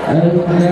Allah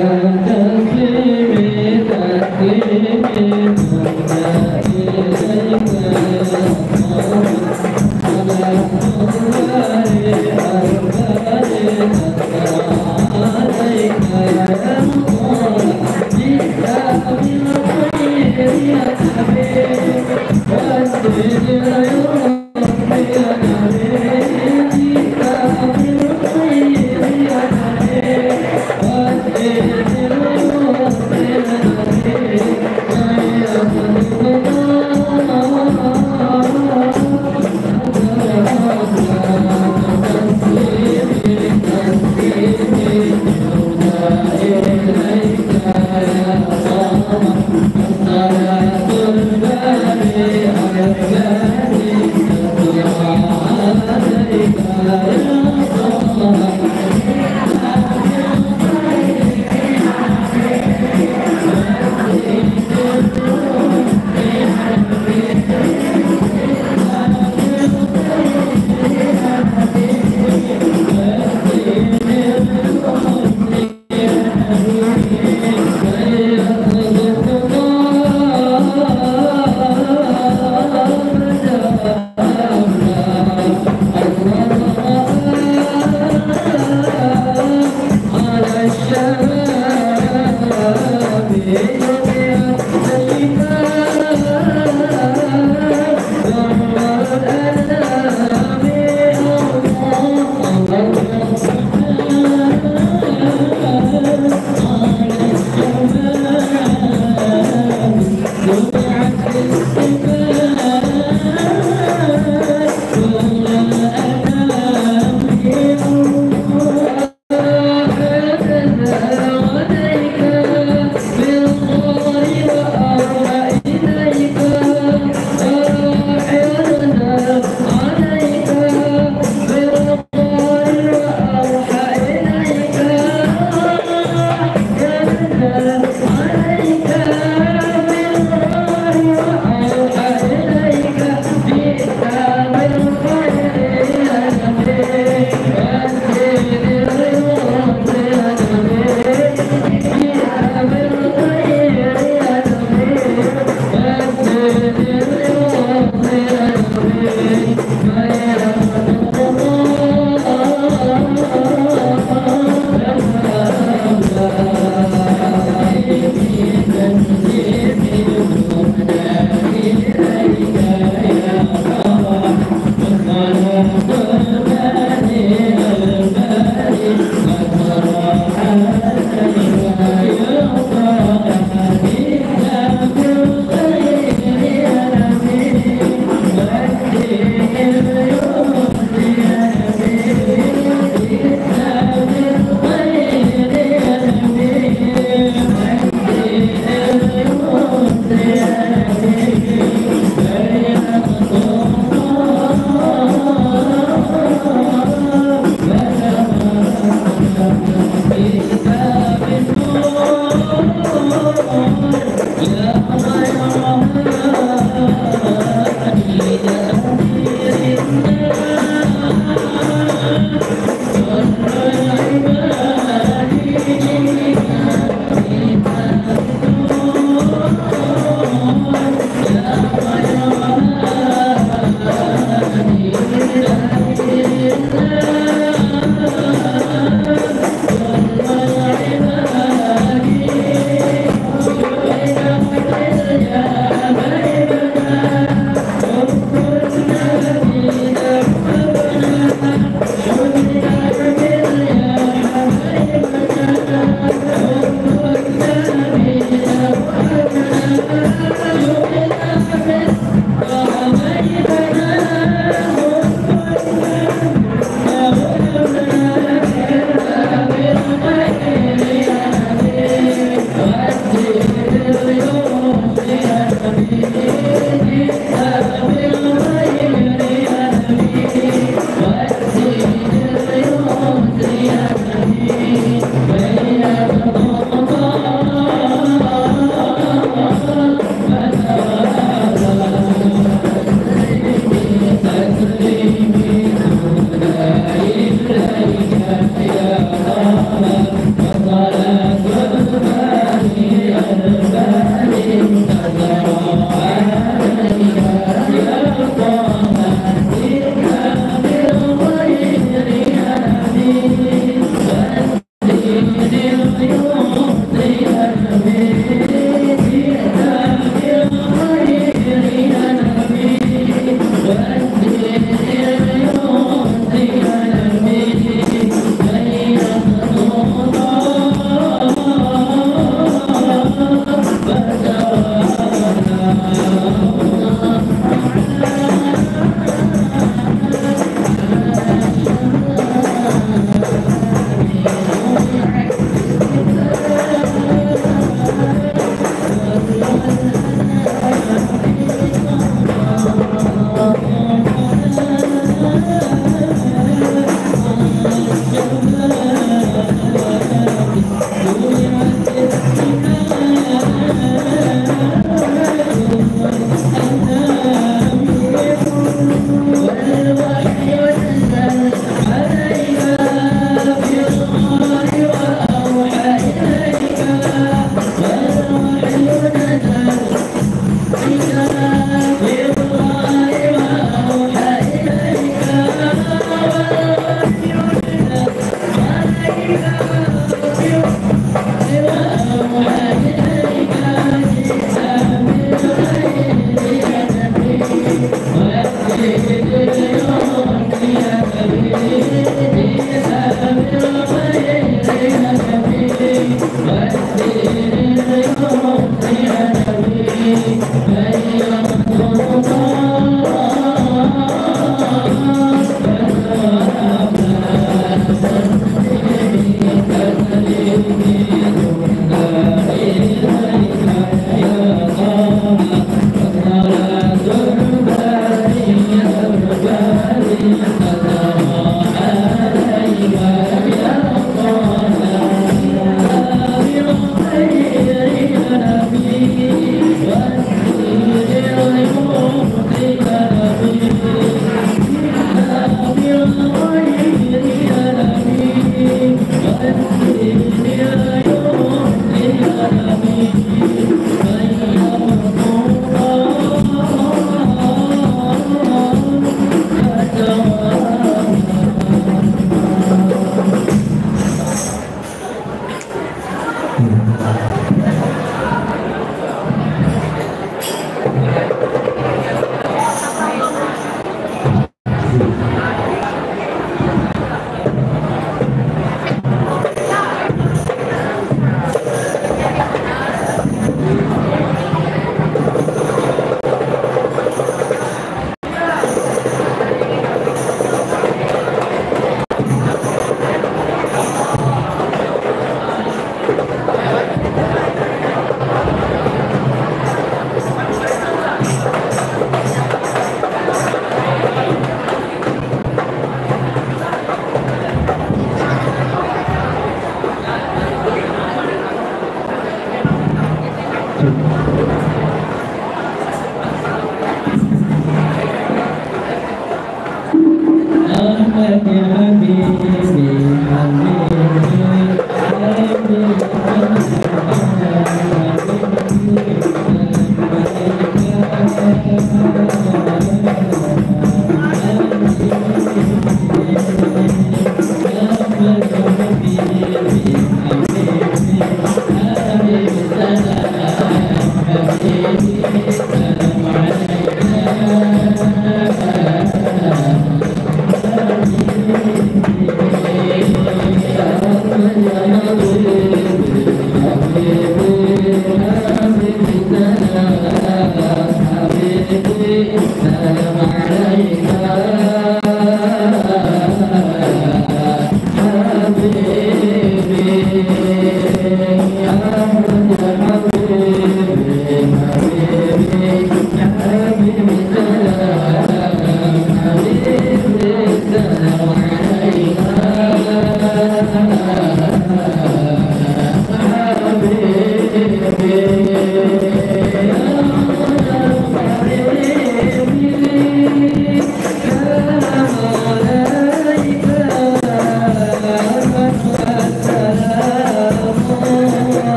Terima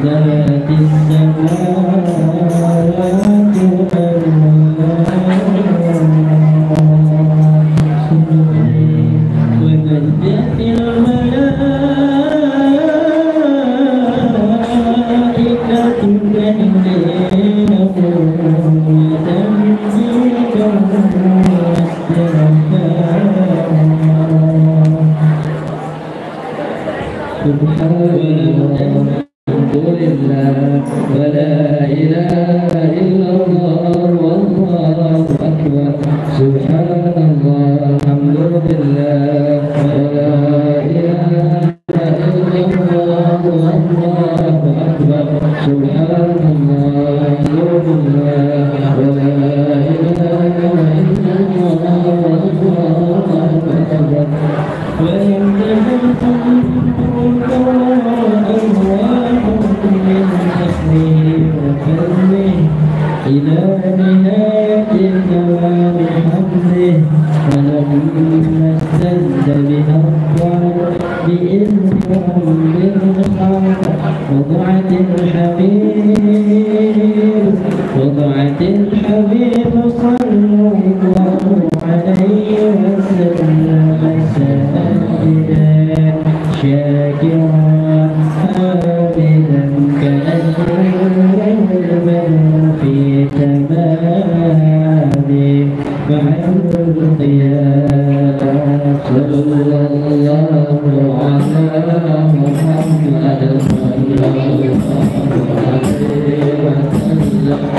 kasih. لله ولا إله إلا الله والله أكبر سبحان الله الحمد لله ولا إله إلا الله والله أكبر سبحان الله الحمد لله ولا إله إلا الله والله أكبر وإن تكن من أصله وكرمه إلى نهاية الجواب حمده ولما استند بها الطعن بإذنهم بالخلق وضعت الحبيب صلى الله عليه وسلم ساجدا شاكرا حامدا كأنه في تمامه مع القيام صلى الله على محمد صلى الله عليه وسلم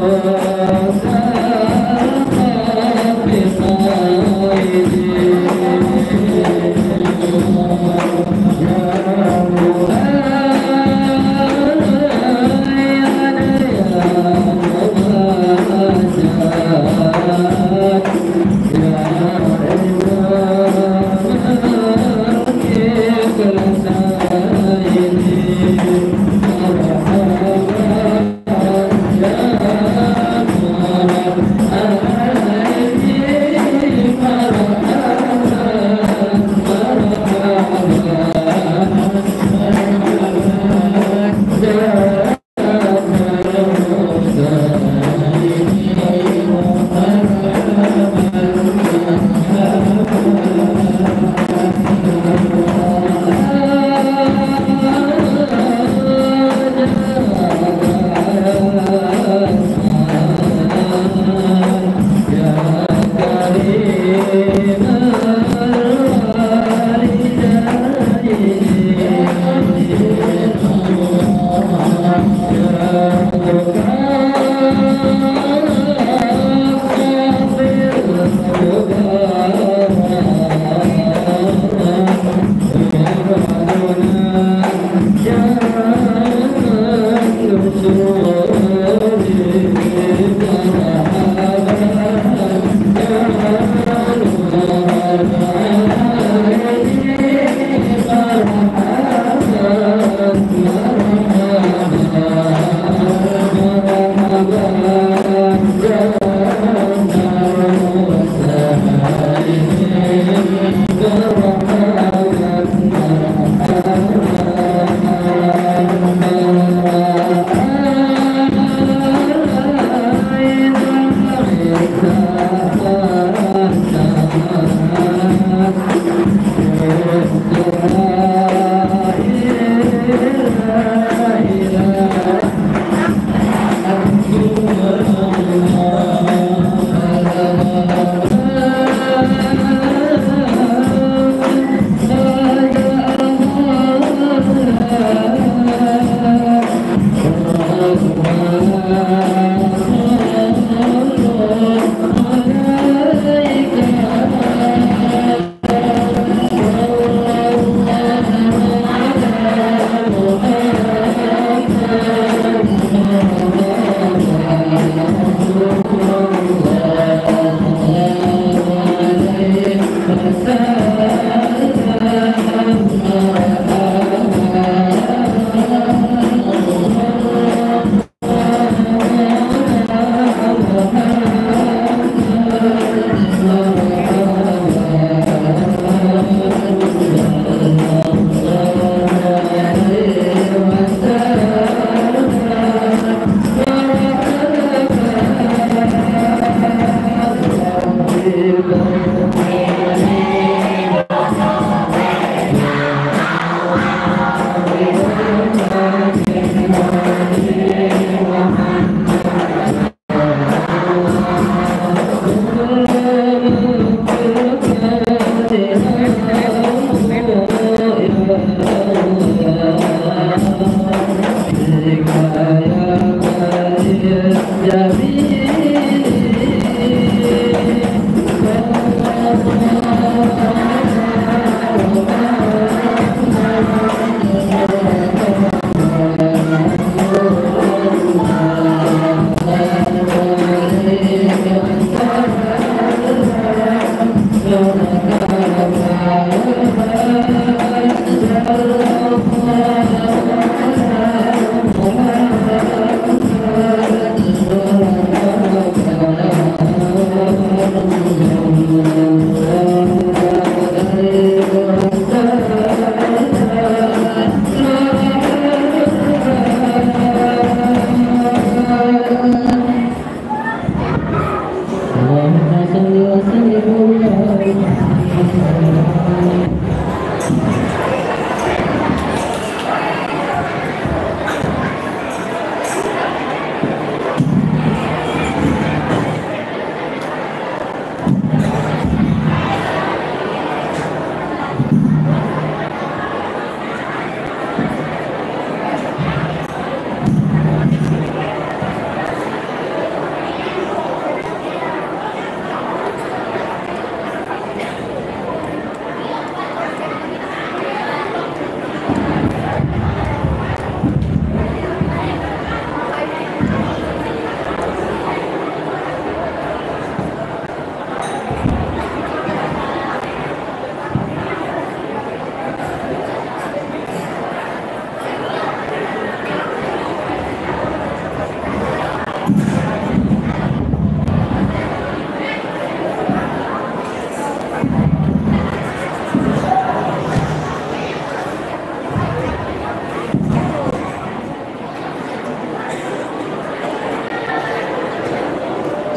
Allah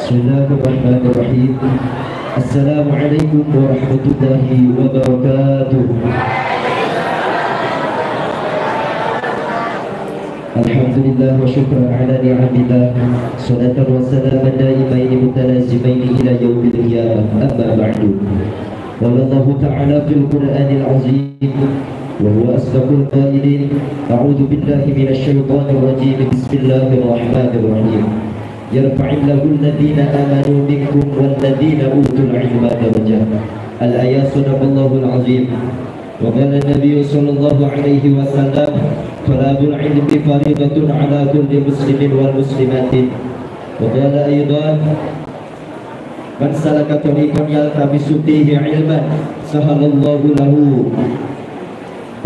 Bismillahirrahmanirrahim. Assalamualaikum warahmatullahi wabarakatuh. Alhamdulillah wa syukran ala ni'amillah. Salatan wa salaman daimaini mutalazimaini ila yaumil qiyamah. Amma ba'du. Qala Allah ta'ala fil Qur'anil 'azim wa huwa asdaqul qailin. A'udzu billahi minasy syaithanir rajim. Bismillahirrahmanirrahim. Yarfa'illahu alladhina amanu minkum walladhina utul 'ilma darajat. Al-ayat sadaqallahul 'azim. Wa qala an-nabiy sallallahu alaihi wasallam talabul 'ilmi fariidatun 'ala kulli muslimin wal muslimatin. Wa qala aidan man salaka tariqan yaltamisu fihi 'ilman sahalallahu lahu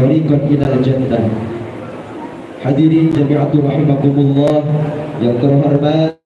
tariqan ilal jannah. Hadirin jami'atul rahimakumullah yang terhormat,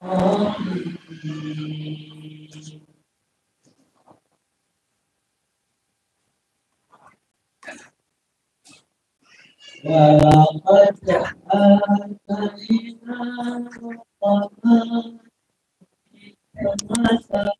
ولقد آتينا مصطفى مثلا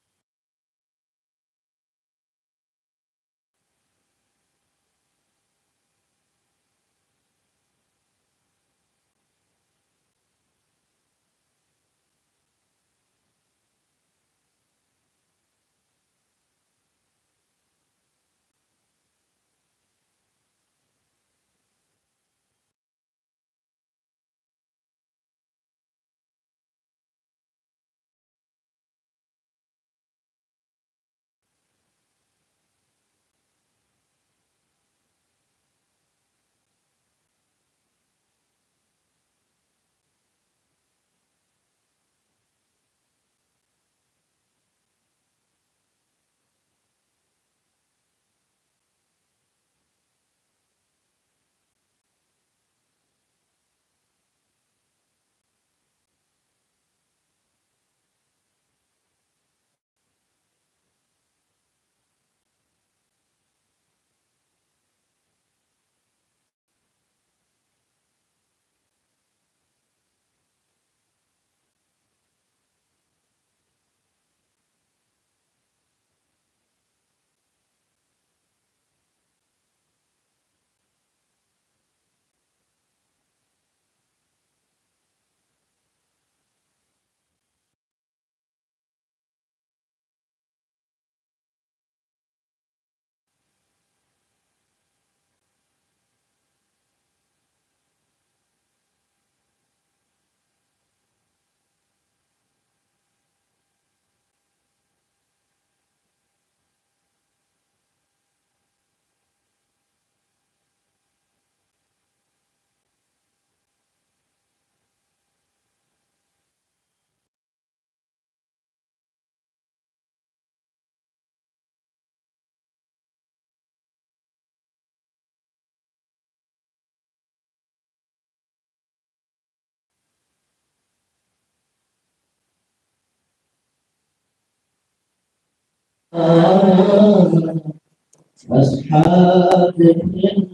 أصحاب الأخيار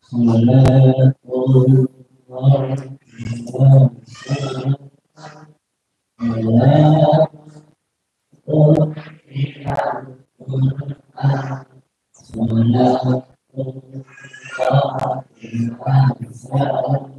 صلاة الله وسلامه على صلاة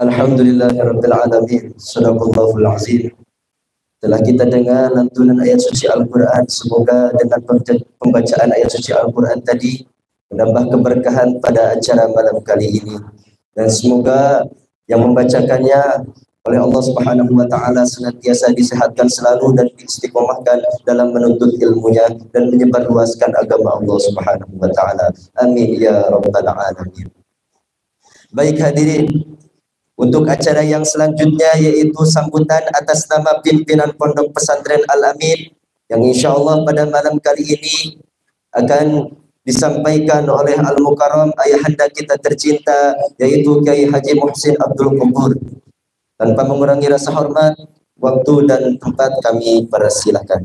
Alhamdulillahirrabbilalamin. Sadaqallahul azim. Telah kita dengar lantunan ayat suci Al-Quran. Semoga dengan pembacaan ayat suci Al-Quran tadi menambah keberkahan pada acara malam kali ini. Dan semoga yang membacakannya oleh Allah Subhanahu wa taala senantiasa disehatkan selalu dan diistiqomahkan dalam menuntut ilmunya dan menyebarluaskan agama Allah Subhanahu wa taala. Amin ya rabbal alamin. Baik hadirin, untuk acara yang selanjutnya yaitu sambutan atas nama pimpinan Pondok Pesantren Al-Amin yang insyaallah pada malam kali ini akan disampaikan oleh Al-Mukarram ayahanda kita tercinta yaitu Kiai Haji Muhsin Abdul Qubur. Tanpa mengurangi rasa hormat, waktu dan tempat kami persilahkan.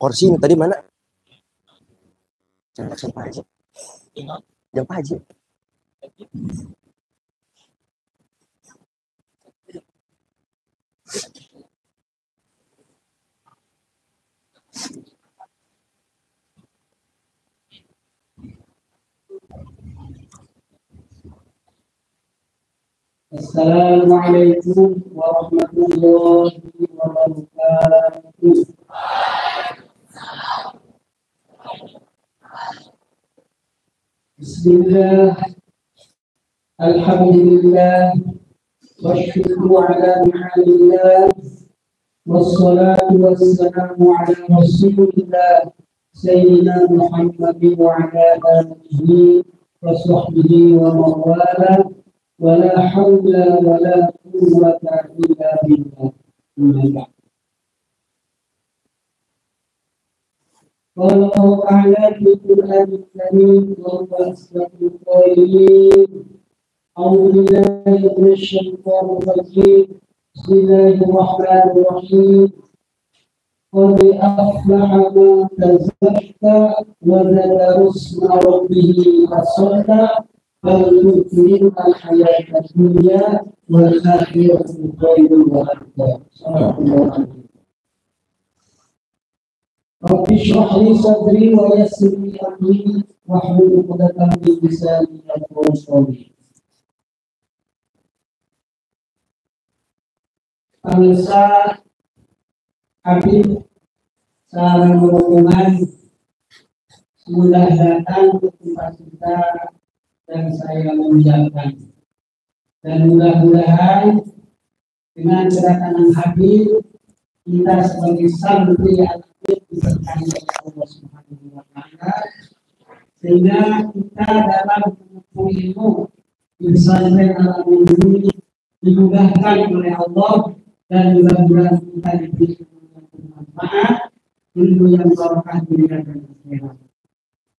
Kursi ini tadi mana? Jangan Pak Haji. Jangan Pak Haji. Assalamualaikum warahmatullahi wabarakatuh. Bismillah, alhamdulillah, wasyukru ala ni'amillah, wassalatu wassalamu ala rasulillah, Sayyidina Muhammadin wa ala alihi wa sahbihi wa mawala. Wala haula wala quwwata illa billah. Qala Allah Ta'ala fi Qur'anil Karim wa huwa asdaqul qa'ilin. A'udzu billahi minasy syaithanir rajim. Bismillahirrahmanirrahim. Qad aflaha man tazakka wa dzakara isma rabbih fasalla. Al-Mu'min al-hayat dunia wal-akhirah khairun wa abqa. Rabbi shrah li sadri wa yassir li amri wahlul 'uqdatam min lisani yafqahu qawli. Pemirsa Habib salam rombongan sudah datang ke tempat kita dan saya mengucapkan, dan mudah-mudahan dengan kedatangan Habib kita sebagai santri yang disertai oleh Allah Subhanahu wa taala, sehingga kita dalam menempuh ilmu di pesantren Al-Amin ini dimudahkan oleh Allah, dan mudah-mudahan kita diberi ilmu yang bermanfaat, ilmu yang barokah dunia dan akhirat.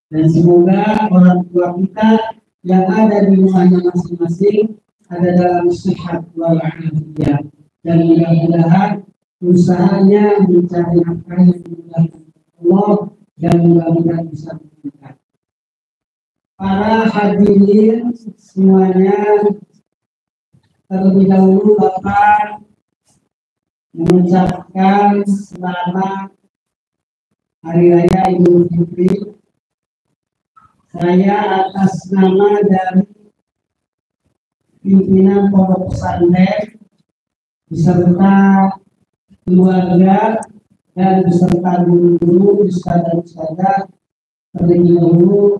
Dan semoga orang tua kita yang ada di rumahnya masing-masing ada dalam sehat walafiat, dan mudah-mudahan usahanya mencari nafkah yang dimudahkan Allah, dan mudah-mudahan bisa berkah. Para hadirin semuanya, terlebih dahulu Bapak mengucapkan selamat Hari Raya Idul Fitri. Saya atas nama dari pimpinan Pondok Pesantren beserta keluarga dan beserta guru-guru, ustadzah-ustadzah, terlebih dahulu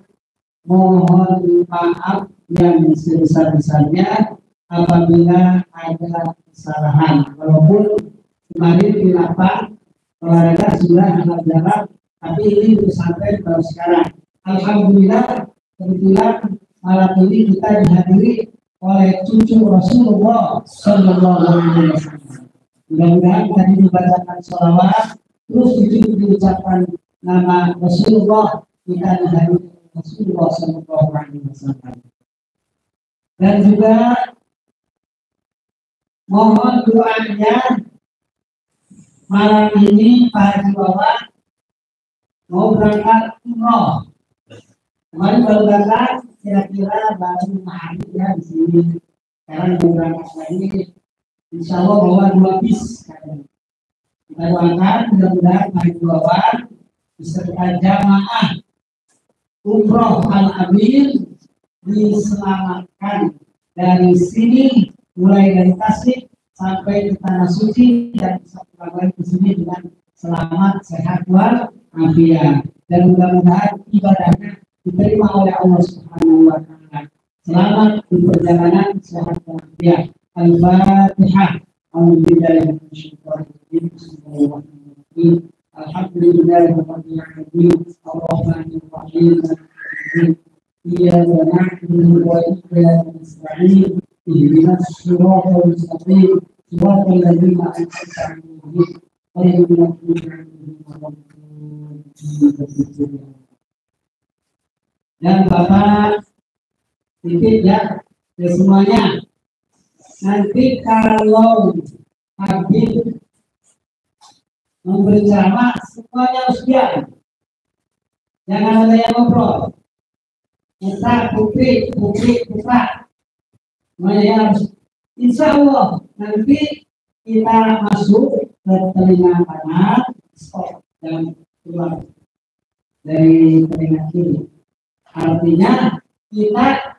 mohon maaf yang sebesar-besarnya apabila ada kesalahan. Walaupun kemarin di lapang olahraga sudah agak jalan, tapi ini pesantren baru sekarang. Alhamdulillah, kebetulan malam ini kita dihadiri oleh cucu Rasulullah Sallallahu Alaihi Wasallam. Mudah-mudahan tadi dibacakan sholawat, terus diucapkan nama Rasulullah, kita dihadiri Rasulullah Sallallahu Alaihi Wasallam. Dan juga mohon doanya malam ini Pak Haji Wawan mau berangkat umroh. Kemarin baru datang, kira-kira baru 5 hari ya di sini. Sekarang mau berangkat lagi, insya Allah bawa 2 bis. Kita doakan mudah-mudahan Pak Haji Wawan beserta jamaah umroh Al-Amin diselamatkan dari sini, mulai dari Tasik sampai ke tanah suci dan bisa pulang ke sini dengan selamat, sehat, walafiat. Dan mudah-mudahan ibadahnya diterima oleh Allah Subhanahu wa taala. Selamat di perjalanan, sehat walafiat. Al-Fatihah. Bismillahirrahmanirrahim. Alhamdulillahirabbil alamin. Arrahmanir rahim. Iyyaka na'budu wa iyyaka nasta'in. Ihdinas siratal mustaqim. Siratal ladzina an'amta 'alaihim ghairil maghdubi 'alaihim waladdallin. Dan Bapak titip ya ke semuanya. Nanti kalau Habib memberi ceramah semuanya harus diam. Jangan ada yang ngobrol. Putra, putri, putra. Semuanya harus. Insya Allah nanti kita masuk ke telinga kanan, stop dan keluar dari telinga kiri. Artinya kita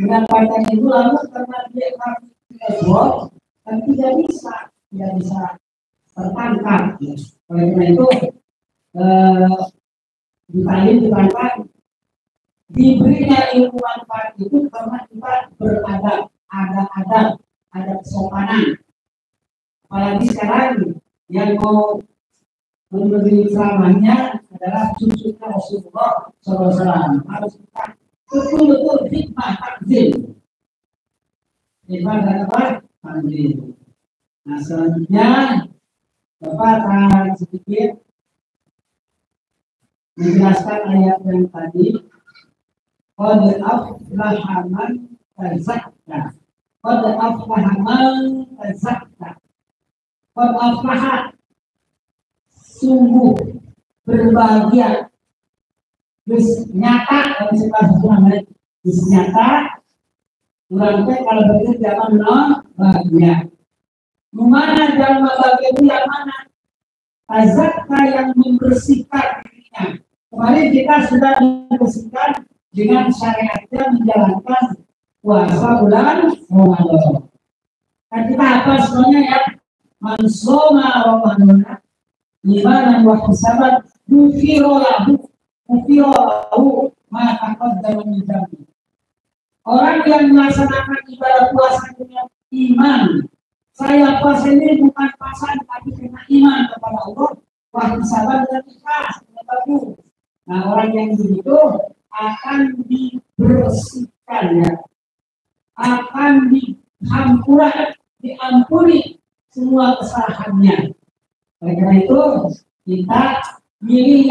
mendapatkan itu lalu karena dia ngobrol dan tidak bisa tertangkap. Oleh karena itu ditangkap diberinya ilmu manfaat itu karena kita beradab, ada kesopanan. Apalagi sekarang yang mau memberi ceramahnya adalah cucunya Rasulullah SAW. Harus kita betul-betul hikmah takzim. Hikmah dan apa? Takzim. Nah selanjutnya Bapak akan sedikit menjelaskan ayat yang tadi. Qad aflaha man tazakka. Qad aflaha man tazakka. Qad aflaha, sungguh berbahagia. Terus nyata kalau sekarang terus nyata urangnya kalau bekerja zaman bahagia. Mana dalam bahagia itu yang mana? Tazakka yang membersihkan dirinya. Kemarin kita sudah membersihkan dengan syariatnya menjalankan puasa bulan Ramadan. Kan kita apa semuanya ya? Man shoma Ramadan imanan wa ihtisaban ghufira lahu ma taqaddama min dhanbi. Orang yang melaksanakan ibadah puasa dengan iman, saya puasa ini bukan pasan tapi karena iman kepada Allah, wa ihtisaban dan ikhlas. Nah orang yang begitu akan dibersihkan ya, akan diampuni semua kesalahannya. Oleh karena itu kita pilih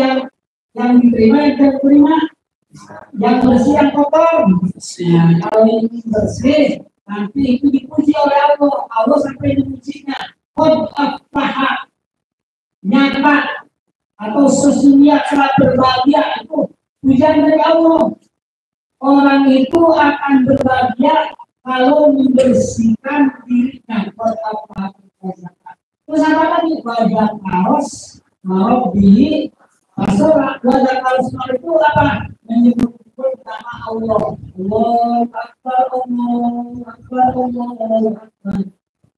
yang diterima, yang tidak diterima, yang bersih, yang kotor. Nah, kalau ini bersih, nanti itu dipuji oleh Allah. Allah sampai dipujinya. Qad aflaha, nyata atau sesungguhnya telah berbahagia, itu pujian dari Allah. Orang itu akan berbahagia kalau membersihkan dirinya. Qad aflaha. Terus apa lagi? Wajah kaos mau di masalah wajah kaos itu apa? Menyebut nama Allah. Allah Akbar, Allah Akbar, Allah Akbar.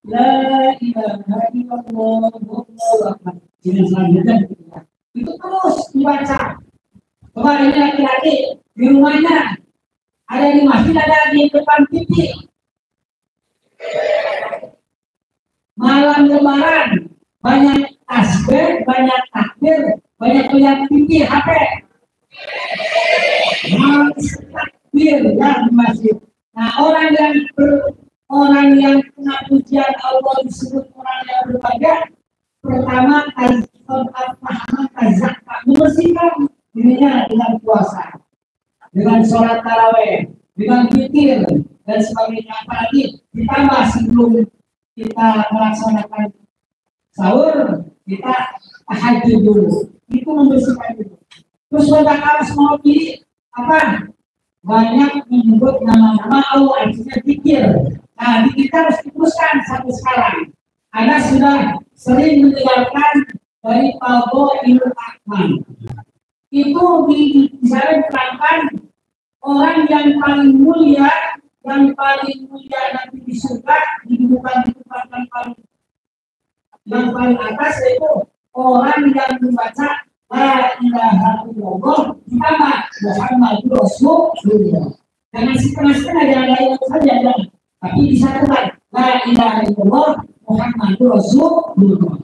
La ilaha illallah, Allahu Akbar. Dengan selanjutnya itu terus dibaca. Kemarin laki-laki di rumahnya ada di masjid, ada di depan TV. Malam Lebaran banyak tasbih, banyak takbir, banyak lihat TV, HP. Malam takbir ya di masjid. Nah orang yang kena pujian Allah disebut orang yang berbahagia. Pertama membersihkan dirinya dengan puasa, dengan sholat taraweh, dengan zikir dan sebagainya. Apalagi ditambah sebelum kita melaksanakan sahur, kita tahajud dulu. Itu membersihkan itu. Terus sudah harus mau pilih apa? Banyak menyebut nama-nama Allah, artinya zikir. Nah, kita harus teruskan sampai sekarang. Anda sudah sering mendengarkan dari Fadhailul A'mal. Itu misalnya diterangkan orang yang paling mulia yang paling mulia nanti di surga ditemukan di tempat yang paling atas, yaitu orang yang membaca la ilaha illallah ditambah Muhammadur Rasulullah. Jangan setengah-setengah, jangan lain saja, jangan. Tapi disatukan la ilaha illallah Muhammadur Rasulullah.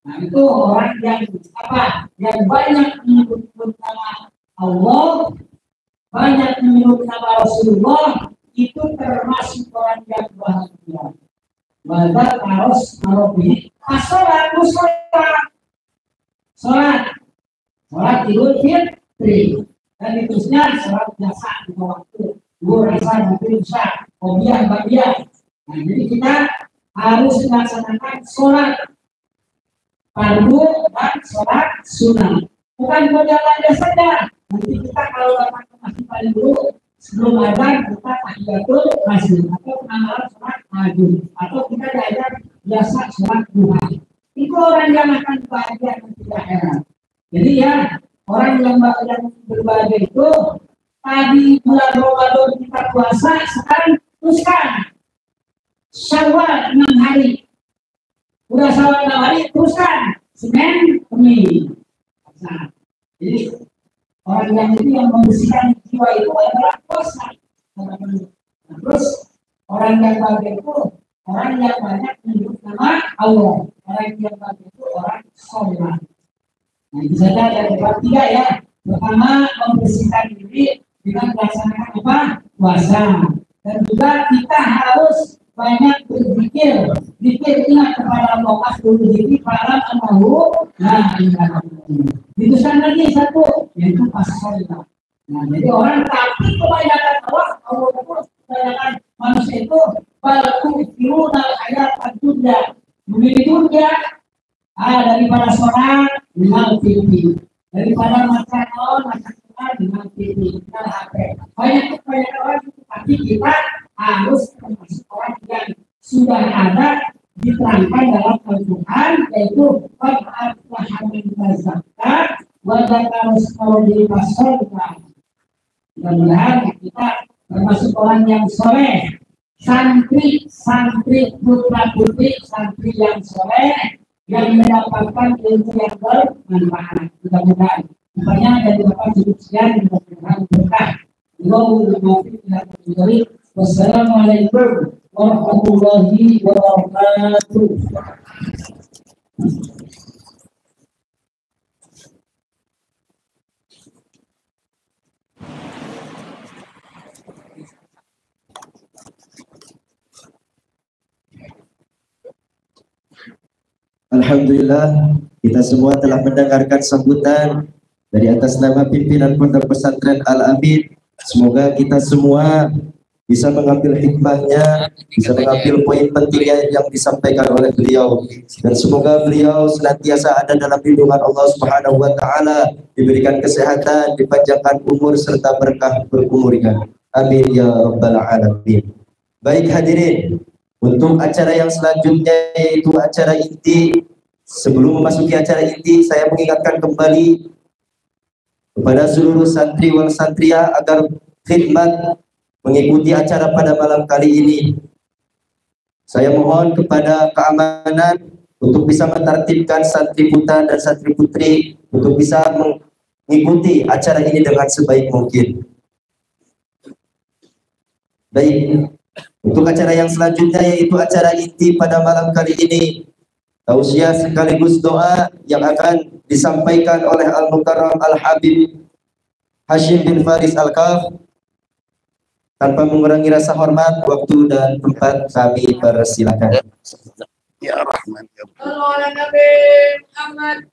Nah, itu orang yang apa? Yang banyak menyebut nama Allah, banyak menyebut nama Rasulullah, itu termasuk orang yang bahagia. Wajah harus merobi sholat, Idul Fitri, dan terusnya sholat biasa di waktu zuhur, asar, maghrib, isya, qobliyah, ba'diyah. Nah, jadi kita harus melaksanakan sholat fardu dan sholat sunnah. Bukan berjalan saja. Nanti kita kalau datang ke masjid paling dulu sebelum azan kita tahiyatul masjid atau penamalan sholat maghrib, atau kita diajar biasa sholat duha. Itu orang yang akan bahagia nanti di akhirat. Jadi ya, orang yang berbahagia itu tadi bulan Ramadan kita puasa, sekarang teruskan Syawal 6 hari. Udah Syawal 6 hari, teruskan Senin, Kamis. Nah, jadi orang yang itu yang membersihkan jiwa itu adalah puasa. Nah, terus orang yang bahagia itu orang yang banyak menyebut nama Allah. Orang yang bahagia itu orang sholat. Nah, itu saja dari bab 3 ya. Pertama, membersihkan diri dengan melaksanakan apa? Puasa. Dan juga kita harus banyak berzikir. Zikir ingat kepada Allah, asdul zikri fa'lam annahu la ilaha illallah. Dituliskan lagi satu, yaitu as-shalah. Nah, jadi orang tapi kebanyakan Allah itu kebanyakan manusia itu balku firuna ayat ad-dunya. Memilih dunia daripada sholat dengan TV, daripada maca Quran dengan TV, dengan HP. Banyak orang, tapi kita harus termasuk orang yang sudah ada diterangkan dalam Al-Quran, yaitu zakat wa zakat. Mudah-mudahan kita termasuk orang yang soleh, santri putra putri santri yang soleh, yang mendapatkan ilmu yang bermanfaat. Mudah-mudahan banyak dari Bapak cukup sekian, mudah-mudahan berkah. Wassalamualaikum warahmatullahi wabarakatuh. Alhamdulillah, kita semua telah mendengarkan sambutan dari atas nama pimpinan Pondok Pesantren Al-Amin. Semoga kita semua bisa mengambil hikmahnya, bisa mengambil poin pentingnya yang disampaikan oleh beliau, dan semoga beliau senantiasa ada dalam lindungan Allah Subhanahu wa taala, diberikan kesehatan, dipanjangkan umur serta berkah berumurnya. Amin ya rabbal alamin. Baik hadirin, untuk acara yang selanjutnya yaitu acara inti. Sebelum memasuki acara inti, saya mengingatkan kembali kepada seluruh santri wal santria agar khidmat mengikuti acara pada malam kali ini. Saya mohon kepada keamanan untuk bisa mentertibkan santri putra dan santri putri untuk bisa mengikuti acara ini dengan sebaik mungkin. Baik, untuk acara yang selanjutnya yaitu acara inti pada malam kali ini, tausiah sekaligus doa yang akan disampaikan oleh Al-Mukarram Al-Habib Hashim bin Faris Al-Kaf. Tanpa mengurangi rasa hormat, waktu dan tempat kami persilakan. Ya Rahman ya Nabi Muhammad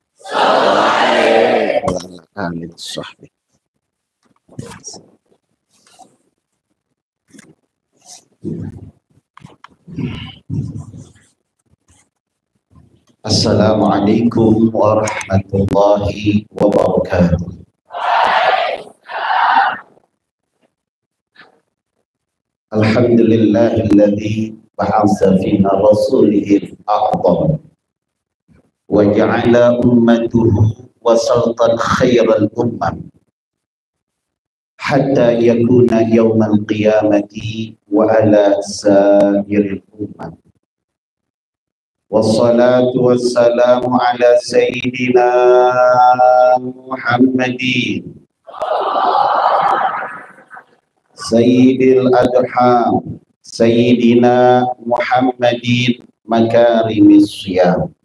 Assalamualaikum warahmatullahi wabarakatuh. Alhamdulillahilladzi ba'atsa fina rasulihil a'zam wa ja'ala ummatuhu wasatan khairal ummah hatta yakuna yaumal qiyamati wa ala sa'iril ummah. Wassalatu wassalamu ala sayyidina Muhammadin sayyidil adham sayyidina Muhammadin makarimis siyam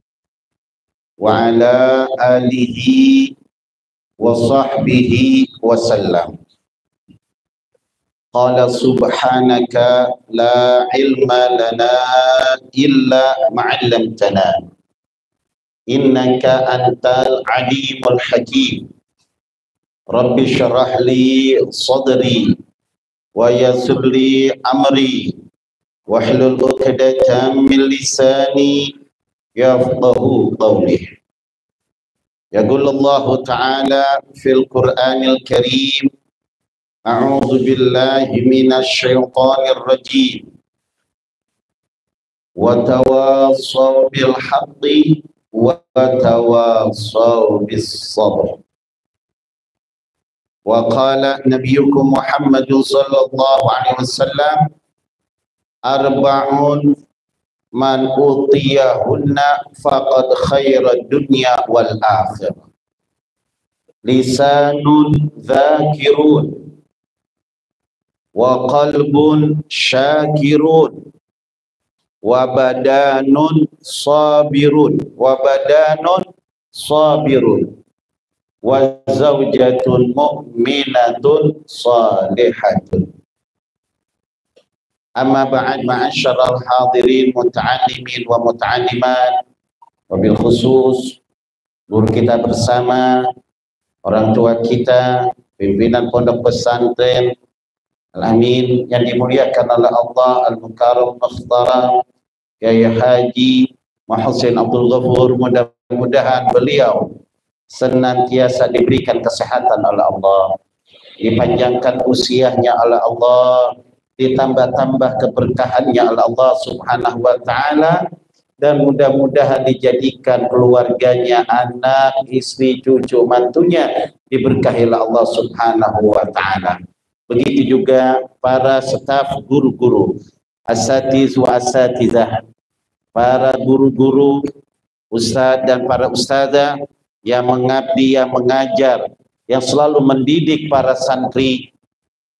wa ala alihi wa sahbihi wa sallam. Qala subhanaka la ilma lana illa ma'allamtana innaka antal alimul hakim. Rabbi syrah li sadri wa yassir li amri wahlul 'uqdatam min lisani yafqahu qawli. Yaqulu Allah Ta'ala fil Qur'anil Karim, a'udzu billahi minasy syaithanir rajim. Wa tawassaw bil haqqi wa tawassaw bis sabr. Wa qala nabiyyukum Muhammad sallallahu alaihi wasallam, arba'un man utiyahunna faqad khairad dunya wal akhirah. Lisanun dzakirun wa qalbun syakirun wa badanun sabirun wa zawjatun mu'minatun salihatun. Amma ba'd, ma'asyiral hadirin muta'allimin wa muta'allimat, wabil khusus guru kita bersama, orang tua kita, pimpinan pondok pesantren Al-Amin yang dimuliakan oleh Allah, Al-Mukarram Mukhtaram Kyai Haji Muhsin Abdul Ghafur, mudah-mudahan beliau senantiasa diberikan kesehatan oleh Allah, dipanjangkan usianya oleh Allah, ditambah-tambah keberkahannya oleh Allah Subhanahu wa Ta'ala, dan mudah-mudahan dijadikan keluarganya, anak, istri, cucu, mantunya diberkahi oleh Allah Subhanahu wa Ta'ala. Begitu juga para staf guru-guru, asatiz wa asatizah, para guru-guru, ustadz dan para ustadzah yang mengabdi, yang mengajar, yang selalu mendidik para santri.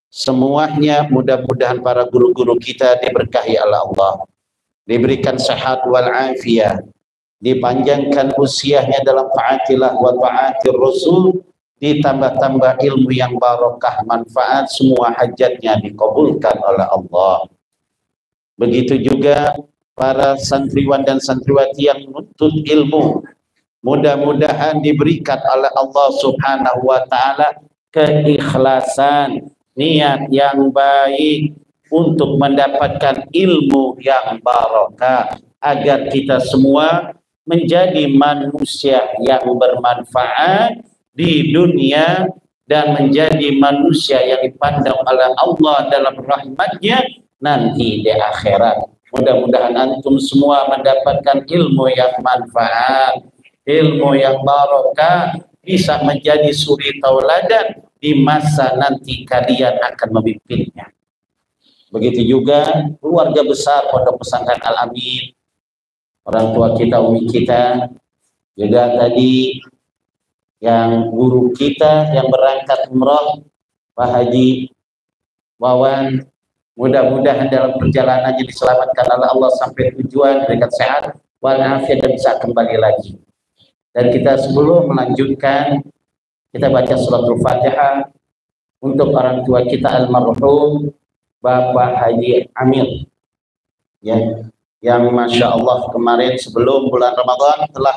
Semuanya mudah-mudahan para guru-guru kita diberkahi oleh Allah, diberikan sehat wal afiyah, dipanjangkan usianya dalam taatillah wa taatir Rasul, ditambah-tambah ilmu yang barokah, manfaat, semua hajatnya dikabulkan oleh Allah. Begitu juga para santriwan dan santriwati yang menuntut ilmu, mudah-mudahan diberikan oleh Allah Subhanahu wa Ta'ala keikhlasan, niat yang baik untuk mendapatkan ilmu yang barokah, agar kita semua menjadi manusia yang bermanfaat di dunia dan menjadi manusia yang dipandang oleh Allah dalam rahmatnya nanti di akhirat. Mudah-mudahan antum semua mendapatkan ilmu yang manfaat, ilmu yang barokah, bisa menjadi suri tauladan di masa nanti kalian akan memimpinnya. Begitu juga keluarga besar Pondok Pesantren Al-Amin, orang tua kita, umi kita, juga tadi yang guru kita yang berangkat umroh, Pak Haji Wawan, mudah-mudahan dalam perjalanannya diselamatkan oleh Allah sampai tujuan, diberikan sehat walafiat dan bisa kembali lagi. Dan kita sebelum melanjutkan, kita baca suratul Fatihah untuk orang tua kita almarhum Bapak Haji Amir, ya, yang Masya Allah kemarin sebelum bulan Ramadan telah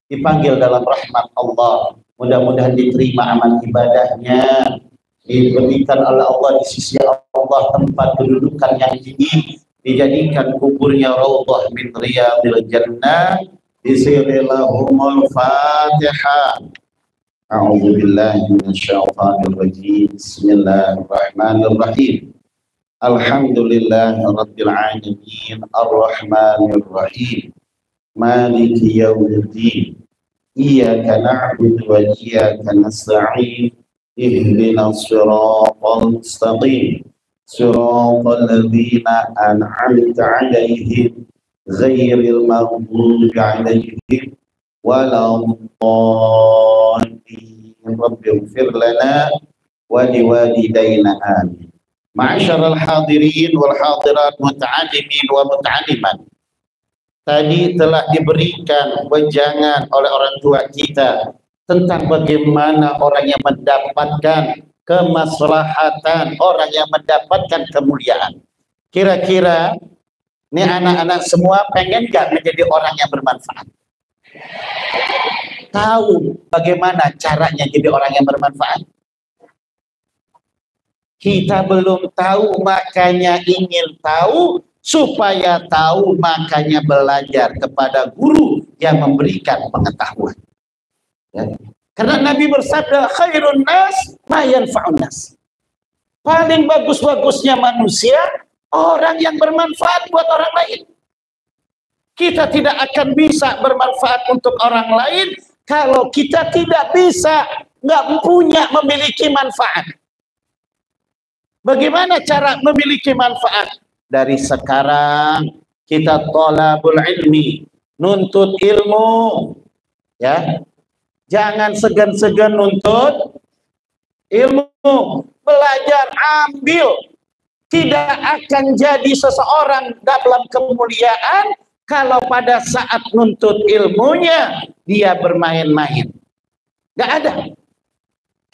dipanggil dalam rahmat Allah. Mudah-mudahan diterima amal ibadahnya, diberikan oleh Allah di sisi Allah tempat kedudukan yang tinggi, dijadikan kuburnya raudhah min riyadil jannah. Bismillahirrahmanirrahim. Fatihah. A'udzu billahi minasyaitonir rajim. Bismillahirrahmanirrahim. Alhamdulillahirabbil alamin, arrahmanir rahim, maliki yaumiddin. Iyyaka na'budu wa iyyaka nasta'in. ihdinas siratal mustaqim siratal ladzina an'amta 'alaihim ghairil maghdubi 'alaihim waladdallin rabbighfir lana wa liwalidayna amin. Ma'asyiral hadirin wal hadirat muta'allimin wa muta'allimat. Tadi telah diberikan wejangan oleh orang tua kita tentang bagaimana orang yang mendapatkan kemaslahatan, orang yang mendapatkan kemuliaan. Kira-kira ini anak-anak semua pengen gak menjadi orang yang bermanfaat? Tahu bagaimana caranya jadi orang yang bermanfaat? Kita belum tahu, makanya ingin tahu. Supaya tahu, makanya belajar kepada guru yang memberikan pengetahuan. Ya. Karena Nabi bersabda, khairun nas ma yanfa'un nas. Paling bagus-bagusnya manusia, orang yang bermanfaat buat orang lain. Kita tidak akan bisa bermanfaat untuk orang lain kalau kita tidak bisa, nggak punya memiliki manfaat. Bagaimana cara memiliki manfaat? Dari sekarang kita thalabul ilmi, nuntut ilmu, ya. Jangan segan-segan nuntut ilmu, belajar, ambil. Tidak akan jadi seseorang dalam kemuliaan kalau pada saat nuntut ilmunya dia bermain-main. Gak ada.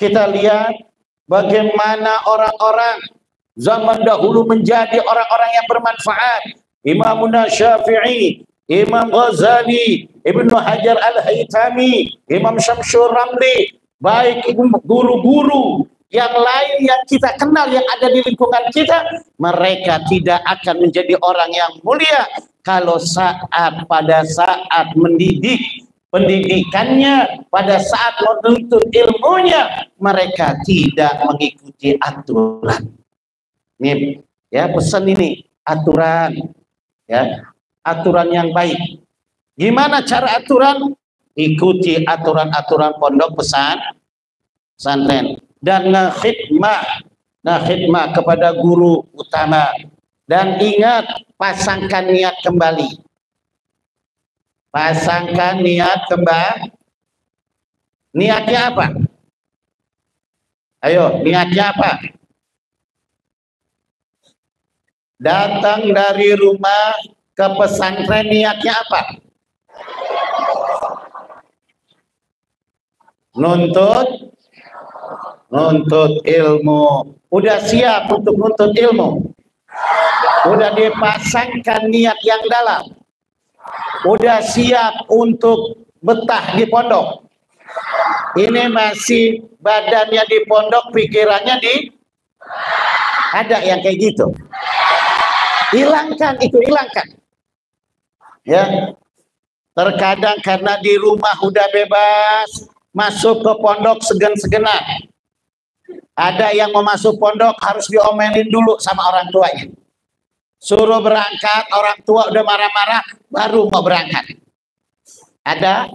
Kita lihat bagaimana orang-orang zaman dahulu menjadi orang-orang yang bermanfaat. Imam Syafi'i, Imam Ghazali, Ibnu Hajar Al-Haytami, Imam Syamsul Ramli, baik guru-guru yang lain yang kita kenal yang ada di lingkungan kita, mereka tidak akan menjadi orang yang mulia kalau pada saat mendidik pendidikannya, pada saat menuntut ilmunya, mereka tidak mengikuti aturan. Ini ya, pesan ini aturan, ya, aturan yang baik. Gimana cara aturan? Ikuti aturan-aturan pondok pesantren dan khidmah kepada guru utama. Dan ingat, pasangkan niat kembali. Pasangkan niat kembali. Niatnya apa? Ayo, niatnya apa? Datang dari rumah ke pesantren, niatnya apa? Nuntut ilmu. Udah siap untuk nuntut ilmu? Udah dipasangkan niat yang dalam? Udah siap untuk betah di pondok? Ini masih badannya di pondok, pikirannya di... Ada yang kayak gitu. Hilangkan itu, hilangkan. Ya. Terkadang karena di rumah udah bebas, masuk ke pondok segan-segenan. Ada yang mau masuk pondok harus diomelin dulu sama orang tuanya. Suruh berangkat, orang tua udah marah-marah, baru mau berangkat. Ada?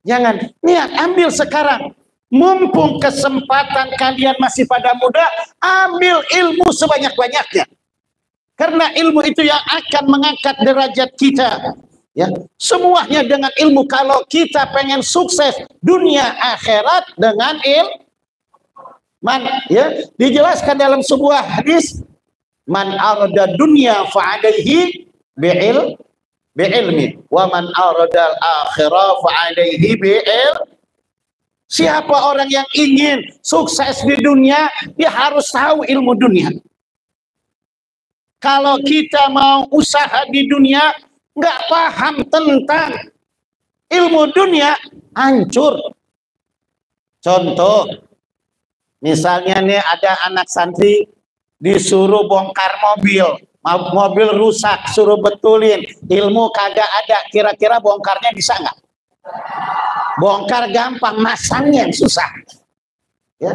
Jangan, niat, ambil sekarang. Mumpung kesempatan kalian masih pada muda, ambil ilmu sebanyak-banyaknya. Karena ilmu itu yang akan mengangkat derajat kita. Ya, semuanya dengan ilmu. Kalau kita pengen sukses dunia akhirat dengan ilmu, ya, dijelaskan dalam sebuah hadis, man arada dunya fa'alaihi bi'ilmi wa man arada al-akhirah fa'alaihi bi'ilmi. Siapa orang yang ingin sukses di dunia, dia harus tahu ilmu dunia. Kalau kita mau usaha di dunia, nggak paham tentang ilmu dunia, hancur. Contoh, misalnya nih ada anak santri disuruh bongkar mobil rusak, suruh betulin, ilmu kagak ada, kira-kira bongkarnya bisa nggak? Bongkar gampang, masangnya yang susah. Ya.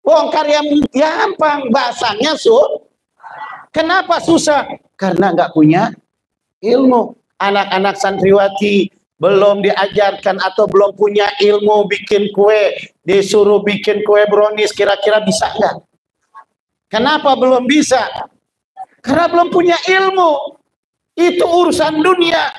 Bongkar yang gampang, basangnya Kenapa susah? Karena nggak punya ilmu. Anak-anak santriwati belum diajarkan atau belum punya ilmu bikin kue, disuruh bikin kue brownies, kira-kira bisa nggak? Kenapa belum bisa? Karena belum punya ilmu. Itu urusan dunia,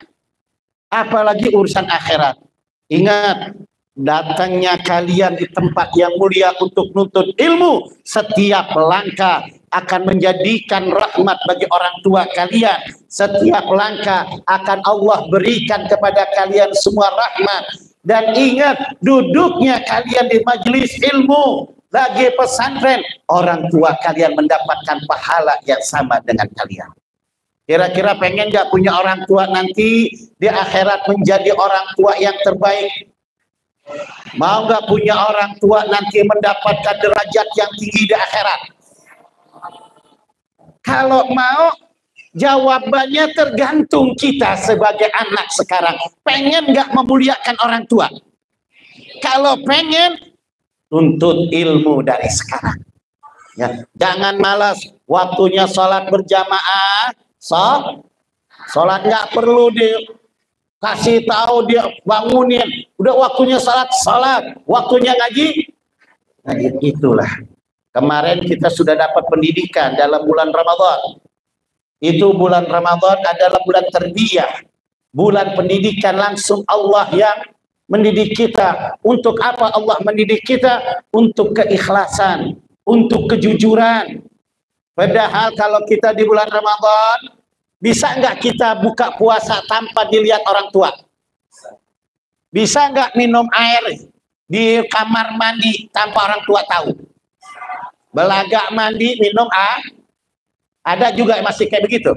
apalagi urusan akhirat. Ingat, datangnya kalian di tempat yang mulia untuk nuntut ilmu, setiap langkah akan menjadikan rahmat bagi orang tua kalian. Setiap langkah akan Allah berikan kepada kalian semua rahmat. Dan ingat, duduknya kalian di majelis ilmu, lagi pesantren, orang tua kalian mendapatkan pahala yang sama dengan kalian. Kira-kira pengen nggak punya orang tua nanti di akhirat menjadi orang tua yang terbaik? Mau nggak punya orang tua nanti mendapatkan derajat yang tinggi di akhirat? Kalau mau, jawabannya tergantung kita sebagai anak sekarang. Pengen nggak memuliakan orang tua? Kalau pengen, tuntut ilmu dari sekarang. Ya, jangan malas. Waktunya sholat berjamaah, sholat nggak perlu dikasih tahu, dia bangunin. Udah waktunya sholat, waktunya ngaji. Nah, itulah. Kemarin kita sudah dapat pendidikan dalam bulan Ramadan. Itu bulan Ramadan adalah bulan tarbiyah, bulan pendidikan langsung Allah yang mendidik kita. Untuk apa Allah mendidik kita? Untuk keikhlasan, untuk kejujuran. Padahal kalau kita di bulan Ramadan, bisa nggak kita buka puasa tanpa dilihat orang tua? Bisa nggak minum air di kamar mandi tanpa orang tua tahu? Belagak mandi, minum ada juga masih kayak begitu?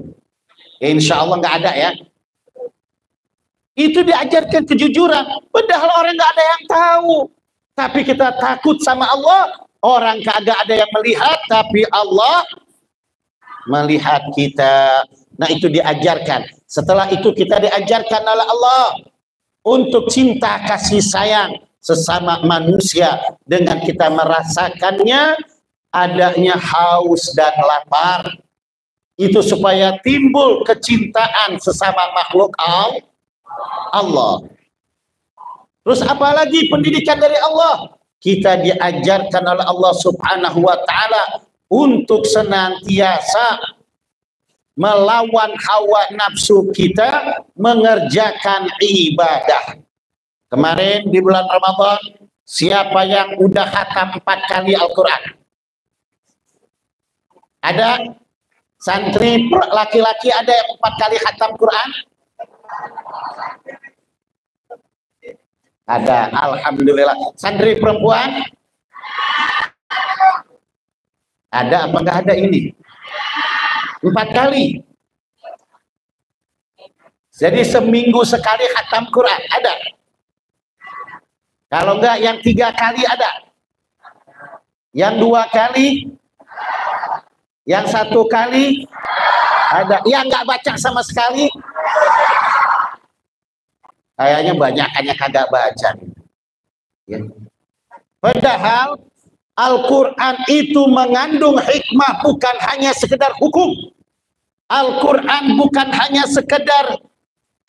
Insya Allah nggak ada ya. Itu diajarkan kejujuran. Padahal orang nggak ada yang tahu. Tapi kita takut sama Allah. Orang kagak ada yang melihat, tapi Allah melihat kita. Nah, itu diajarkan. Setelah itu kita diajarkan oleh Allah untuk cinta kasih sayang sesama manusia dengan kita merasakannya adanya haus dan lapar. Itu supaya timbul kecintaan sesama makhluk Allah. Terus apalagi pendidikan dari Allah? Kita diajarkan oleh Allah Subhanahu wa ta'ala untuk senantiasa melawan hawa nafsu kita, mengerjakan ibadah. Kemarin di bulan Ramadan, siapa yang udah khatam 4 kali Al-Quran? Ada santri laki-laki ada yang 4 kali khatam Quran? Ada, alhamdulillah. Santri perempuan? Ada apa enggak ada ini? 4 kali. Jadi seminggu sekali khatam Quran, ada. Kalau enggak yang 3 kali ada. Yang 2 kali, yang 1 kali ada. Yang enggak baca sama sekali, kayaknya banyakannya kagak baca. Ya. Padahal Al-Quran itu mengandung hikmah, bukan hanya sekedar hukum. Al-Quran bukan hanya sekedar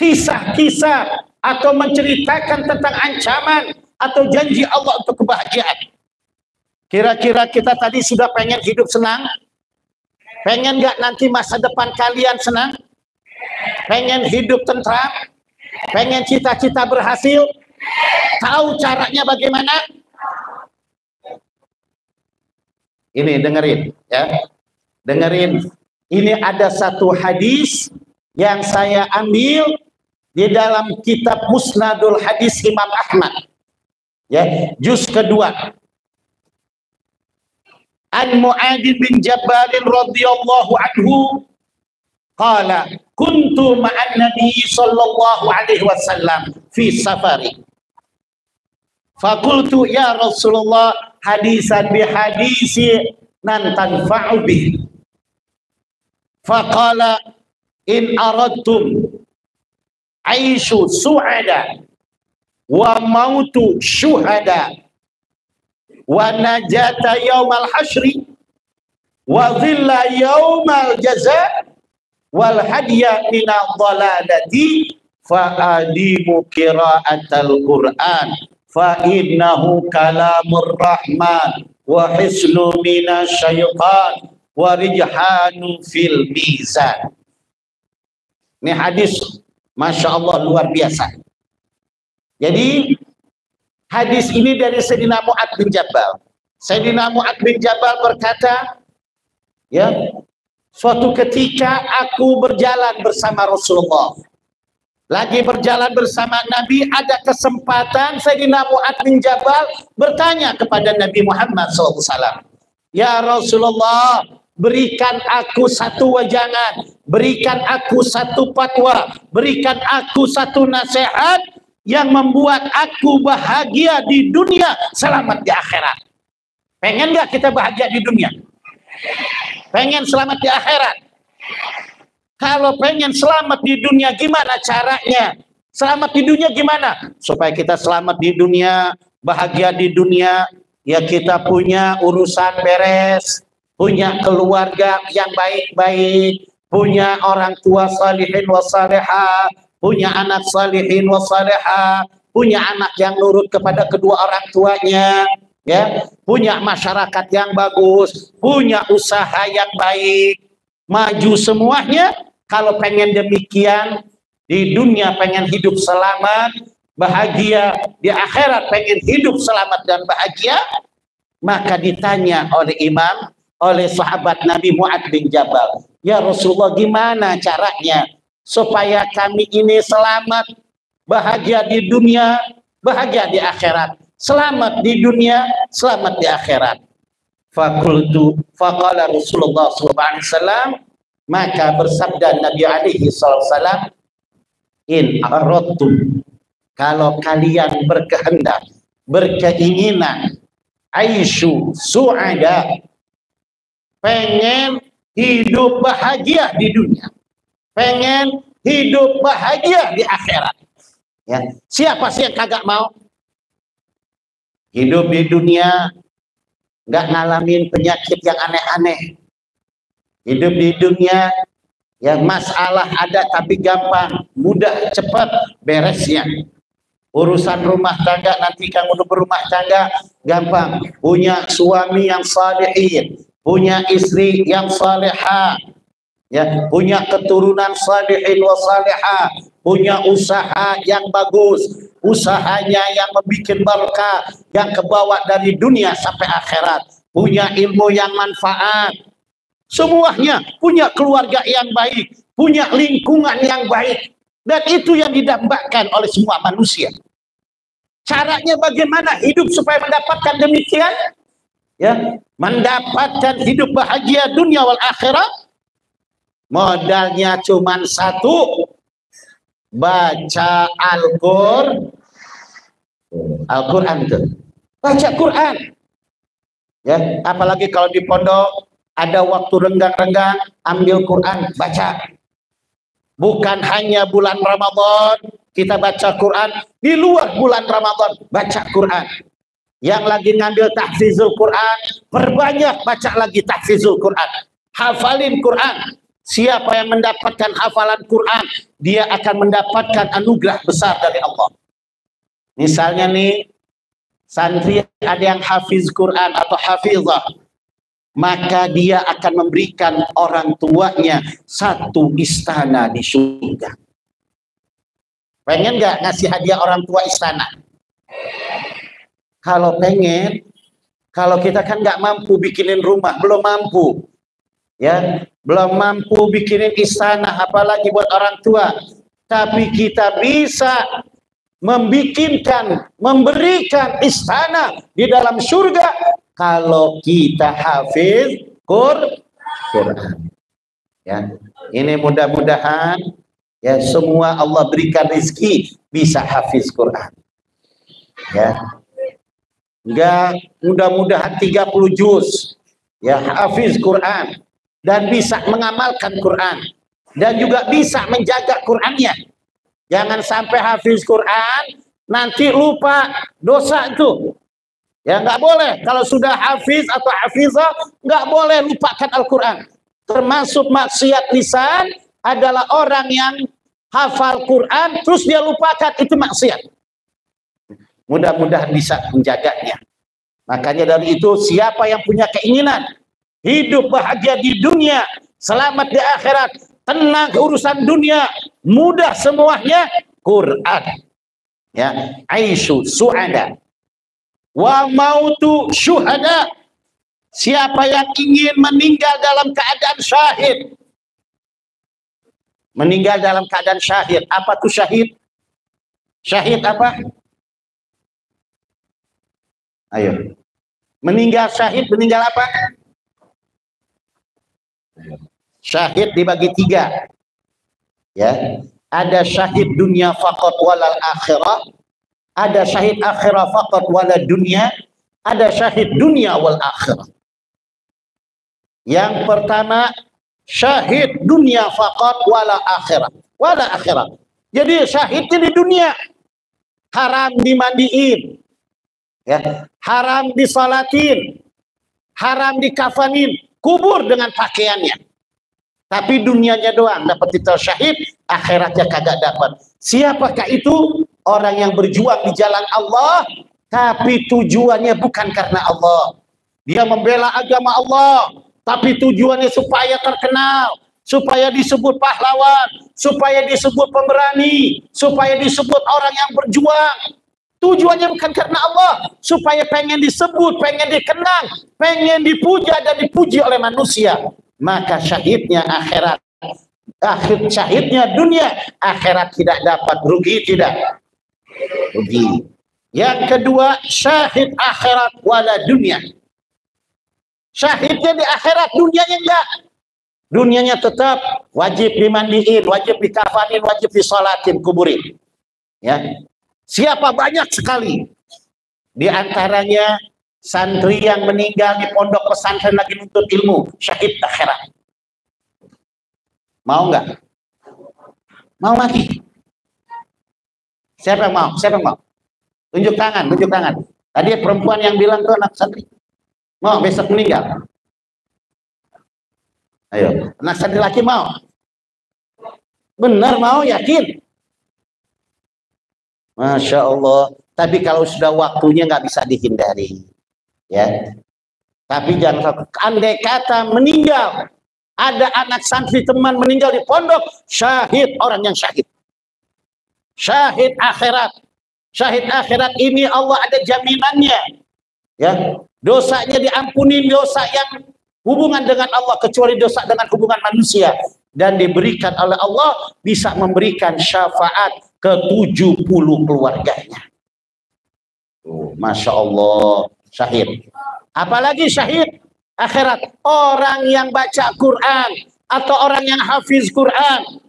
kisah-kisah atau menceritakan tentang ancaman atau janji Allah untuk kebahagiaan. Kira-kira kita tadi sudah pengen hidup senang? Pengen nggak nanti masa depan kalian senang? Pengen hidup tentram? Pengen cita-cita berhasil? Tahu caranya bagaimana? Ini dengerin ya. Dengerin. Ini ada satu hadis yang saya ambil di dalam kitab Musnadul Hadis Imam Ahmad. Ya, juz kedua. An Mu'adz bin Jabal radhiyallahu anhu qala kuntu ma'an nabiy sallallahu alaihi wasallam fi safari faqultu ya Rasulullah hadisan bi hadisi nan tanfa'u bih faqala in aradtum aishu su'ada wa mautu syuhada wa najata yaumal hasyri wa dhilla yaumal jaza wal hadiya minadh dhalalati fa'adimu qira'atal Qur'an fa innahu kalamur rahman wa hisnu minasyaitan wa rijhanu fil mizan. Ini hadis Masya Allah luar biasa. Jadi hadis ini dari Sayyidina Mu'ad bin Jabal. Sayyidina Mu'ad bin Jabal berkata, ya, suatu ketika aku berjalan bersama Rasulullah. Lagi berjalan bersama Nabi, ada kesempatan Sayyidina Mu'ad bin Jabal bertanya kepada Nabi Muhammad SAW. Ya Rasulullah, berikan aku satu wajangan, berikan aku satu fatwa, berikan aku satu nasihat yang membuat aku bahagia di dunia, selamat di akhirat. Pengen gak kita bahagia di dunia? Pengen selamat di akhirat? Kalau pengen selamat di dunia, gimana caranya? Selamat di dunia gimana? Supaya kita selamat di dunia, bahagia di dunia, ya kita punya urusan beres, punya keluarga yang baik-baik, punya orang tua salihin wa salihah, punya anak salihin wa salihah, punya anak yang nurut kepada kedua orang tuanya, ya, punya masyarakat yang bagus, punya usaha yang baik, maju semuanya. Kalau pengen demikian di dunia, pengen hidup selamat, bahagia, di akhirat pengen hidup selamat dan bahagia, maka ditanya oleh sahabat Nabi Mu'ad bin Jabal, ya Rasulullah, gimana caranya supaya kami ini selamat, bahagia di dunia, bahagia di akhirat, selamat di dunia, selamat di akhirat. Faqala Rasulullah SAW, maka bersabda Nabi alaihi wasallam, in aradtum, kalau kalian berkehendak, berkeinginan, aisyu su'ada, pengen hidup bahagia di dunia, pengen hidup bahagia di akhirat, ya, siapa sih yang kagak mau hidup di dunia nggak ngalamin penyakit yang aneh-aneh, hidup di dunia yang masalah ada tapi gampang, mudah, cepat beresnya. Urusan rumah tangga, nanti kamu udah berumah tangga, gampang. Punya suami yang salihin, punya istri yang salihah, ya, punya keturunan salihin wa salihah, punya usaha yang bagus, usahanya yang membuat berkah, yang kebawa dari dunia sampai akhirat, punya ilmu yang manfaat, semuanya, punya keluarga yang baik, punya lingkungan yang baik, dan itu yang didambakan oleh semua manusia. Caranya bagaimana hidup supaya mendapatkan demikian? Ya, mendapatkan hidup bahagia dunia wal akhirat, modalnya cuma satu, baca Al-Quran itu, baca Quran, ya, apalagi kalau di pondok ada waktu renggang-renggang, ambil Quran, baca. Bukan hanya bulan Ramadan kita baca Quran, di luar bulan Ramadan baca Quran. Yang lagi ngambil tahfizul Quran, perbanyak baca lagi tahfizul Quran, hafalin Quran. Siapa yang mendapatkan hafalan Quran, dia akan mendapatkan anugerah besar dari Allah. Misalnya nih, santri ada yang hafiz Quran atau hafizah, maka dia akan memberikan orang tuanya satu istana di surga. Pengen nggak ngasih hadiah orang tua istana? Kalau pengen, kalau kita kan nggak mampu bikinin rumah, belum mampu, ya, belum mampu bikinin istana, apalagi buat orang tua. Tapi kita bisa memberikan istana di dalam surga kalau kita hafiz Quran. Ya, ini mudah-mudahan ya semua Allah berikan rezeki bisa hafiz Quran. Ya, enggak, mudah-mudahan 30 juz ya hafiz Quran dan bisa mengamalkan Quran dan juga bisa menjaga Qurannya. Jangan sampai hafiz Quran nanti lupa, dosa itu. Ya nggak boleh, kalau sudah hafiz atau hafizah nggak boleh lupakan Al-Quran. Termasuk maksiat lisan adalah orang yang hafal Quran, terus dia lupakan, itu maksiat. Mudah-mudahan bisa menjaganya. Makanya dari itu, siapa yang punya keinginan hidup bahagia di dunia, selamat di akhirat, tenang urusan dunia, mudah semuanya, Quran. Ya, aisyu su'ada wa mautu syuhada. Siapa yang ingin meninggal dalam keadaan syahid, meninggal dalam keadaan syahid. Apa tuh syahid? Syahid apa? Ayo. Meninggal syahid, meninggal apa? Syahid dibagi 3. Ya. Ada syahid dunia faqat walal akhirah, ada syahid akhirah faqat walal dunia, ada syahid dunia wal akhirah. Yang pertama, syahid dunia faqat wala akhirah. Wala akhirah. Jadi syahidnya di dunia. Haram dimandiin. Ya, haram disalatin. Haram dikafanin. Kubur dengan pakaiannya. Tapi dunianya doang dapat titel syahid, akhiratnya kagak dapat. Siapakah itu? Orang yang berjuang di jalan Allah, tapi tujuannya bukan karena Allah. Dia membela agama Allah, tapi tujuannya supaya terkenal, supaya disebut pahlawan, supaya disebut pemberani, supaya disebut orang yang berjuang. Tujuannya bukan karena Allah, supaya pengen disebut, pengen dikenang, pengen dipuja dan dipuji oleh manusia. Maka syahidnya akhirat, akhir syahidnya dunia, akhirat tidak dapat. Rugi tidak? Rugi. Yang kedua, syahid akhirat wala dunia. Syahidnya di akhirat, dunianya enggak. Dunianya tetap wajib dimandiin, wajib dikafanin, wajib disolatin, kuburin. Ya. Siapa? Banyak sekali. Di antaranya santri yang meninggal di pondok pesantren lagi nuntut ilmu, syahid akhirat. Mau enggak? Mau mati? Siapa yang mau? Siapa yang mau? Tunjuk tangan, tunjuk tangan. Tadi perempuan yang bilang tuh anak santri. Mau besok meninggal? Ayo, anak santri laki mau? Benar mau, yakin? Masya Allah. Tapi kalau sudah waktunya nggak bisa dihindari, ya. Tapi jangan, andai kata meninggal, ada anak santri teman meninggal di pondok, syahid, orang yang syahid. Syahid akhirat. Syahid akhirat ini Allah ada jaminannya. Ya, dosanya diampuni, dosa yang hubungan dengan Allah, kecuali dosa dengan hubungan manusia, dan diberikan oleh Allah bisa memberikan syafaat ke 70 keluarganya. Masya Allah, syahid. Apalagi syahid akhirat, orang yang baca Quran atau orang yang hafiz Quran.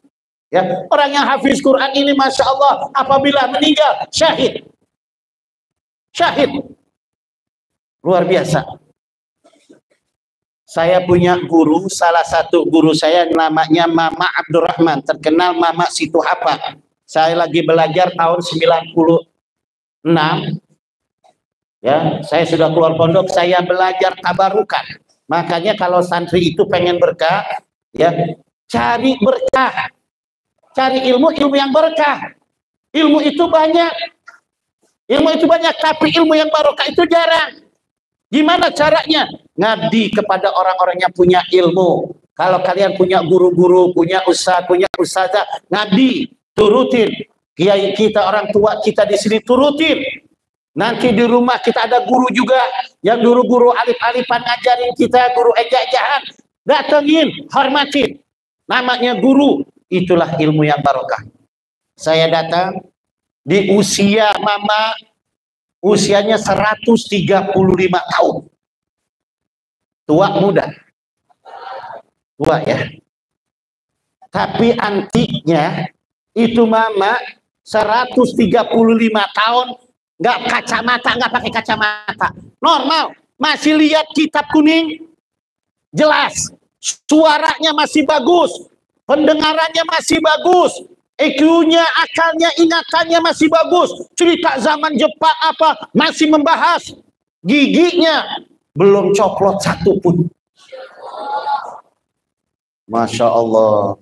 Ya, orang yang hafiz Quran ini Masya Allah apabila meninggal syahid. Syahid. Luar biasa. Saya punya guru, salah satu guru saya namanya Mama Abdurrahman, terkenal Mama Situ Hapa. Saya lagi belajar tahun 96. Ya, saya sudah keluar pondok, saya belajar tabarukan. Makanya kalau santri itu pengen berkah, ya, cari berkah. Cari ilmu yang berkah. Ilmu itu banyak. Ilmu itu banyak, tapi ilmu yang barokah itu jarang. Gimana caranya? Ngabdi kepada orang-orang yang punya ilmu. Kalau kalian punya guru-guru, punya ustaz, punya ustazah, ngabdi, turutin. Kiai kita, orang tua kita di sini turutin. Nanti di rumah kita ada guru juga yang guru-guru alif-alifan ngajarin kita, guru ejak-ejakan. Datengin, hormatin. Namanya guru. Itulah ilmu yang barokah. Saya datang di usia Mama, usianya 135 tahun. Tua muda. Tua ya. Tapi antiknya itu Mama 135 tahun nggak kacamata, nggak pakai kacamata. Normal, masih lihat kitab kuning. Jelas. Suaranya masih bagus. Pendengarannya masih bagus, EQ-nya, akalnya, ingatannya masih bagus. Cerita zaman Jepang apa masih membahas. Giginya belum coplot satu pun. Masya Allah.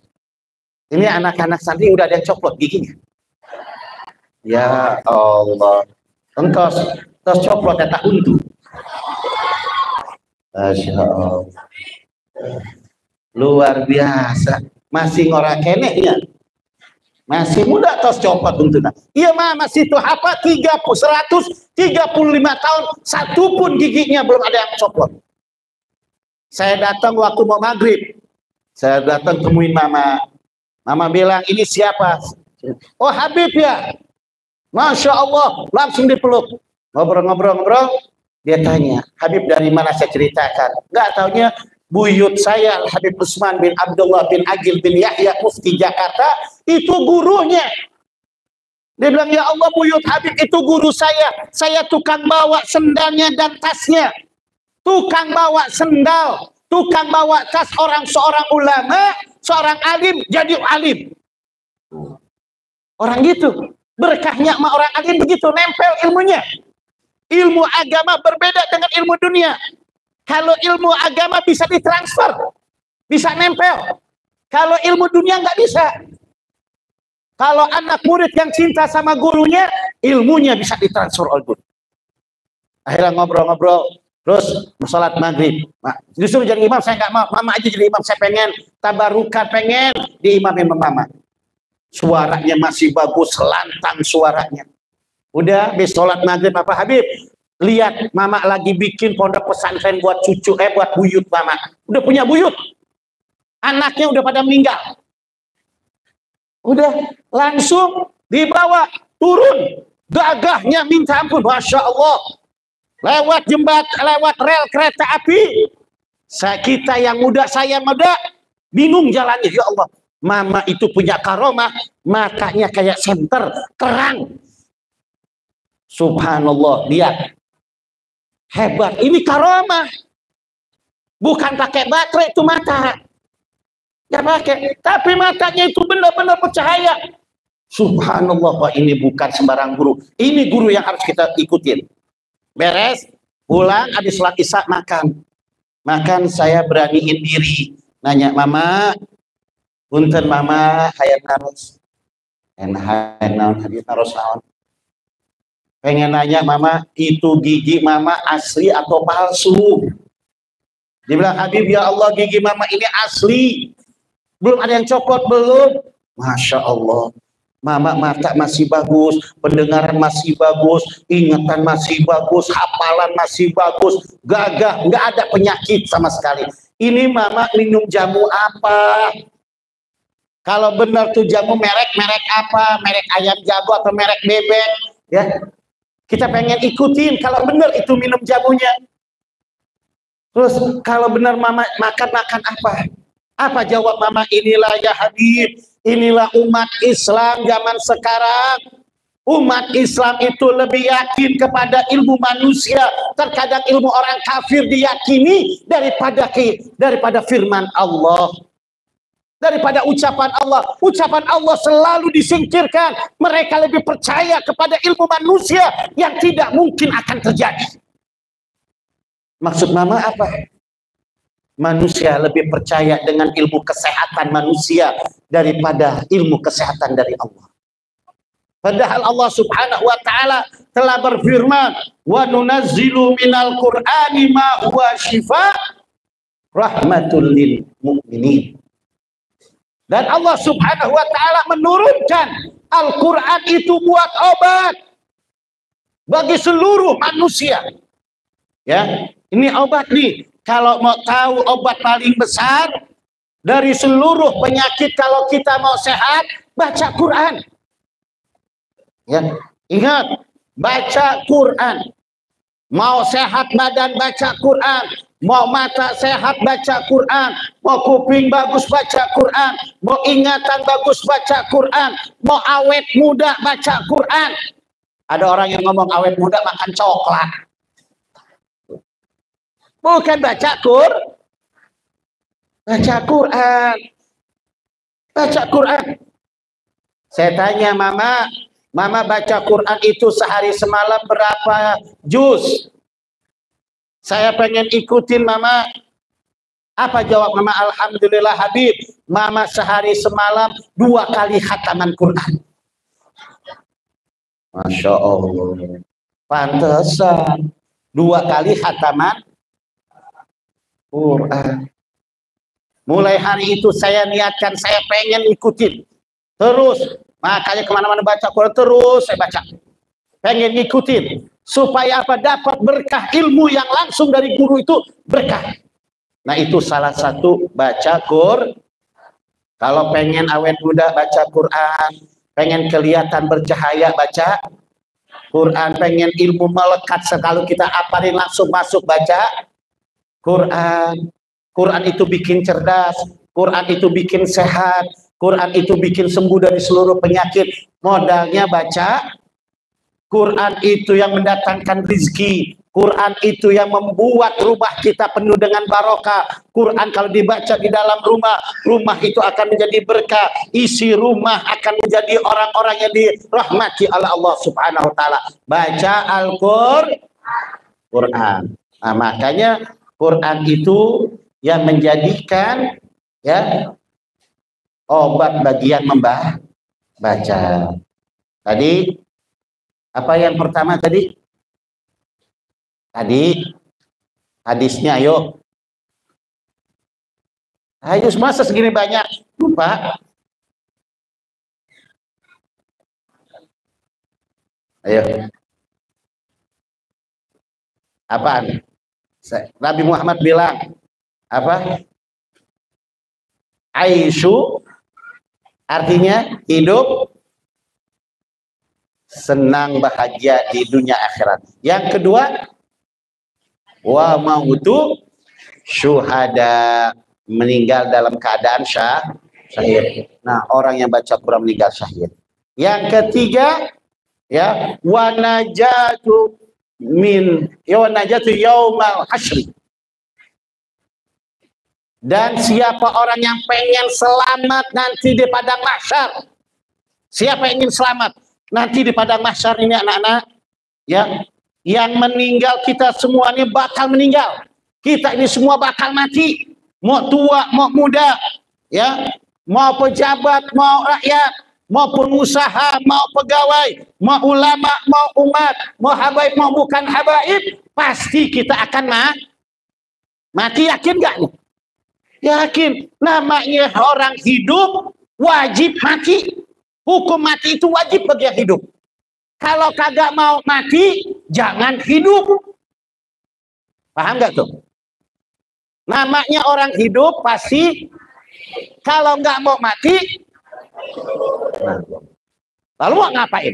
Ini anak-anak santri udah ada yang copot giginya. Ya Allah. Engkau tos copot tak untu. Masya Allah. Luar biasa. Masih ngora keneknya. Masih muda tos copot untuna. Iya mah masih tuh apa 135 tahun. Satu pun giginya belum ada yang copot. Saya datang waktu mau maghrib. Saya datang temuin mama. Mama bilang, ini siapa? Oh Habib ya. Masya Allah. Langsung dipeluk. Ngobrol-ngobrol. Dia tanya, Habib dari mana? Saya ceritakan. Nggak taunya buyut saya Habib Usman bin Abdullah bin Agil bin Yahya Mufti Jakarta. Itu gurunya. Dia bilang, ya Allah buyut Habib itu guru saya. Saya tukang bawa sendalnya dan tasnya. Tukang bawa sendal. Tukang bawa tas seorang ulama. Seorang alim jadi alim. Orang gitu. Berkahnya sama orang alim begitu. Nempel ilmunya. Ilmu agama berbeda dengan ilmu dunia. Kalau ilmu agama bisa ditransfer. Bisa nempel. Kalau ilmu dunia nggak bisa. Kalau anak murid yang cinta sama gurunya, ilmunya bisa ditransfer oleh guru. Akhirnya ngobrol-ngobrol. Terus sholat maghrib. Disuruh jadi imam, saya nggak mau. Mama aja jadi imam. Saya pengen tabarukan, pengen diimamin mama. Suaranya masih bagus, lantang suaranya. Udah, habis sholat maghrib apa Habib? Lihat mama lagi bikin pondok pesantren buat cucu, buat buyut mama. Udah punya buyut. Anaknya udah pada meninggal. Udah langsung dibawa turun. Gagahnya minta ampun, Masya Allah. Lewat lewat rel kereta api. Kita yang muda, saya muda, bingung jalannya. Ya Allah, mama itu punya karomah, matanya kayak senter, terang. Subhanallah, lihat. Hebat, ini karomah. Bukan pakai baterai itu mata. Gak pakai, tapi matanya itu benar-benar bercahaya. Subhanallah, Pak, ini bukan sembarang guru. Ini guru yang harus kita ikutin. Beres, pulang, habis sholat isya makan. Makan saya beraniin diri. Nanya, mama, punten mama, hayat naros. Hayat naon, hayat naros naon. Pengen nanya, mama, itu gigi mama asli atau palsu? Dia bilang, Habib, ya Allah, gigi mama ini asli. Belum ada yang copot, belum. Masya Allah. Mama mata masih bagus, pendengaran masih bagus, ingatan masih bagus, hafalan masih bagus, gagah, nggak ada penyakit sama sekali. Ini mama minum jamu apa? Kalau benar tuh jamu merek apa? Merek ayam jago atau merek bebek? Ya, kita pengen ikutin. Kalau benar itu minum jamunya. Terus kalau benar mama makan apa? Apa jawab mama? Inilah ya Habib, inilah umat Islam zaman sekarang. Umat Islam itu lebih yakin kepada ilmu manusia. Terkadang ilmu orang kafir diyakini daripada firman Allah. Daripada ucapan Allah. Ucapan Allah selalu disingkirkan. Mereka lebih percaya kepada ilmu manusia yang tidak mungkin akan terjadi. Maksud mama apa? Manusia lebih percaya dengan ilmu kesehatan manusia daripada ilmu kesehatan dari Allah. Padahal Allah Subhanahu wa taala telah berfirman, "Wa nunazzilu minal Qur'ani ma huwa shifa rahmatul lil mu'minin." Dan Allah Subhanahu wa taala menurunkan Al-Qur'an itu buat obat bagi seluruh manusia. Ya, ini obat nih. Kalau mau tahu obat paling besar dari seluruh penyakit, kalau kita mau sehat, baca Quran. Ya, ingat, baca Quran. Mau sehat badan, baca Quran. Mau mata sehat, baca Quran. Mau kuping bagus, baca Quran. Mau ingatan bagus, baca Quran. Mau awet muda, baca Quran. Ada orang yang ngomong awet muda makan coklat. Bukan baca Quran. Baca Quran. Baca Quran. Saya tanya mama, mama baca Quran itu sehari semalam berapa juz? Saya pengen ikutin mama. Apa jawab mama? Alhamdulillah Habib, mama sehari semalam 2 kali khataman Quran. Masya Allah. Pantesan 2 kali khataman Quran. Mulai hari itu saya niatkan, saya pengen ikutin terus. Makanya kemana-mana baca Quran terus saya baca. Pengen ngikutin. Supaya apa? Dapat berkah ilmu yang langsung dari guru itu berkah. Nah itu salah satu baca Quran. Kalau pengen awet muda baca Quran, pengen kelihatan bercahaya baca Quran, pengen ilmu melekat sekali kita apalin langsung masuk baca Quran. Quran itu bikin cerdas, Quran itu bikin sehat, Quran itu bikin sembuh dari seluruh penyakit. Modalnya baca Quran itu yang mendatangkan rizki. Quran itu yang membuat rumah kita penuh dengan barokah. Quran kalau dibaca di dalam rumah, rumah itu akan menjadi berkah. Isi rumah akan menjadi orang-orang yang dirahmati oleh Allah Subhanahu wa taala. Baca Al-Quran. Nah, makanya Quran itu yang menjadikan ya obat bagian membaca. Tadi apa yang pertama tadi? Tadi hadisnya, ayo. Ayo masa segini banyak? Lupa. Ayo. Apaan? Nabi Muhammad bilang apa? Aisyu artinya hidup senang bahagia di dunia akhirat. Yang kedua, wa mautu syuhada, meninggal dalam keadaan syahid. Nah, orang yang baca Quran meninggal syahid. Yang ketiga, ya, wa najatu yaumal hasyri. Dan siapa orang yang pengen selamat nanti di padang mahsyar? Siapa yang ingin selamat nanti di padang mahsyar ini anak-anak? Ya, yang meninggal kita semuanya bakal meninggal. Kita ini semua bakal mati. Mau tua, mau muda, ya, mau pejabat, mau rakyat, mau pengusaha, mau pegawai, mau ulama, mau umat, mau habaib, mau bukan habaib, pasti kita akan mati. Yakin gak nih? Yakin. Namanya orang hidup wajib mati. Hukum mati itu wajib bagi yang hidup. Kalau kagak mau mati, jangan hidup. Paham gak tuh? Namanya orang hidup pasti kalau nggak mau mati, lalu mau ngapain?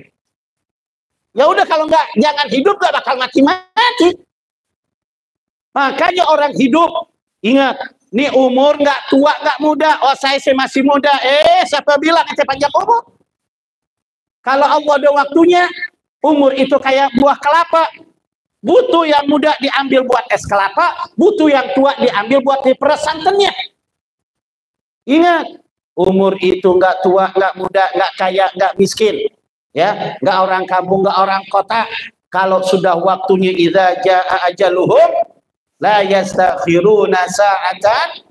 Ya udah kalau nggak, jangan hidup, nggak bakal mati-mati. Makanya orang hidup, ingat, nih umur nggak tua nggak muda. Oh saya masih muda. Siapa bilang ente panjang umur? Kalau Allah ada waktunya, umur itu kayak buah kelapa. Butuh yang muda diambil buat es kelapa, butuh yang tua diambil buat diperes santannya. Ingat, umur itu nggak tua, nggak muda, nggak kaya, nggak miskin, ya, nggak orang kampung, nggak orang kota. Kalau sudah waktunya idza jaa ajaluhum la yastakhiruna sa'atan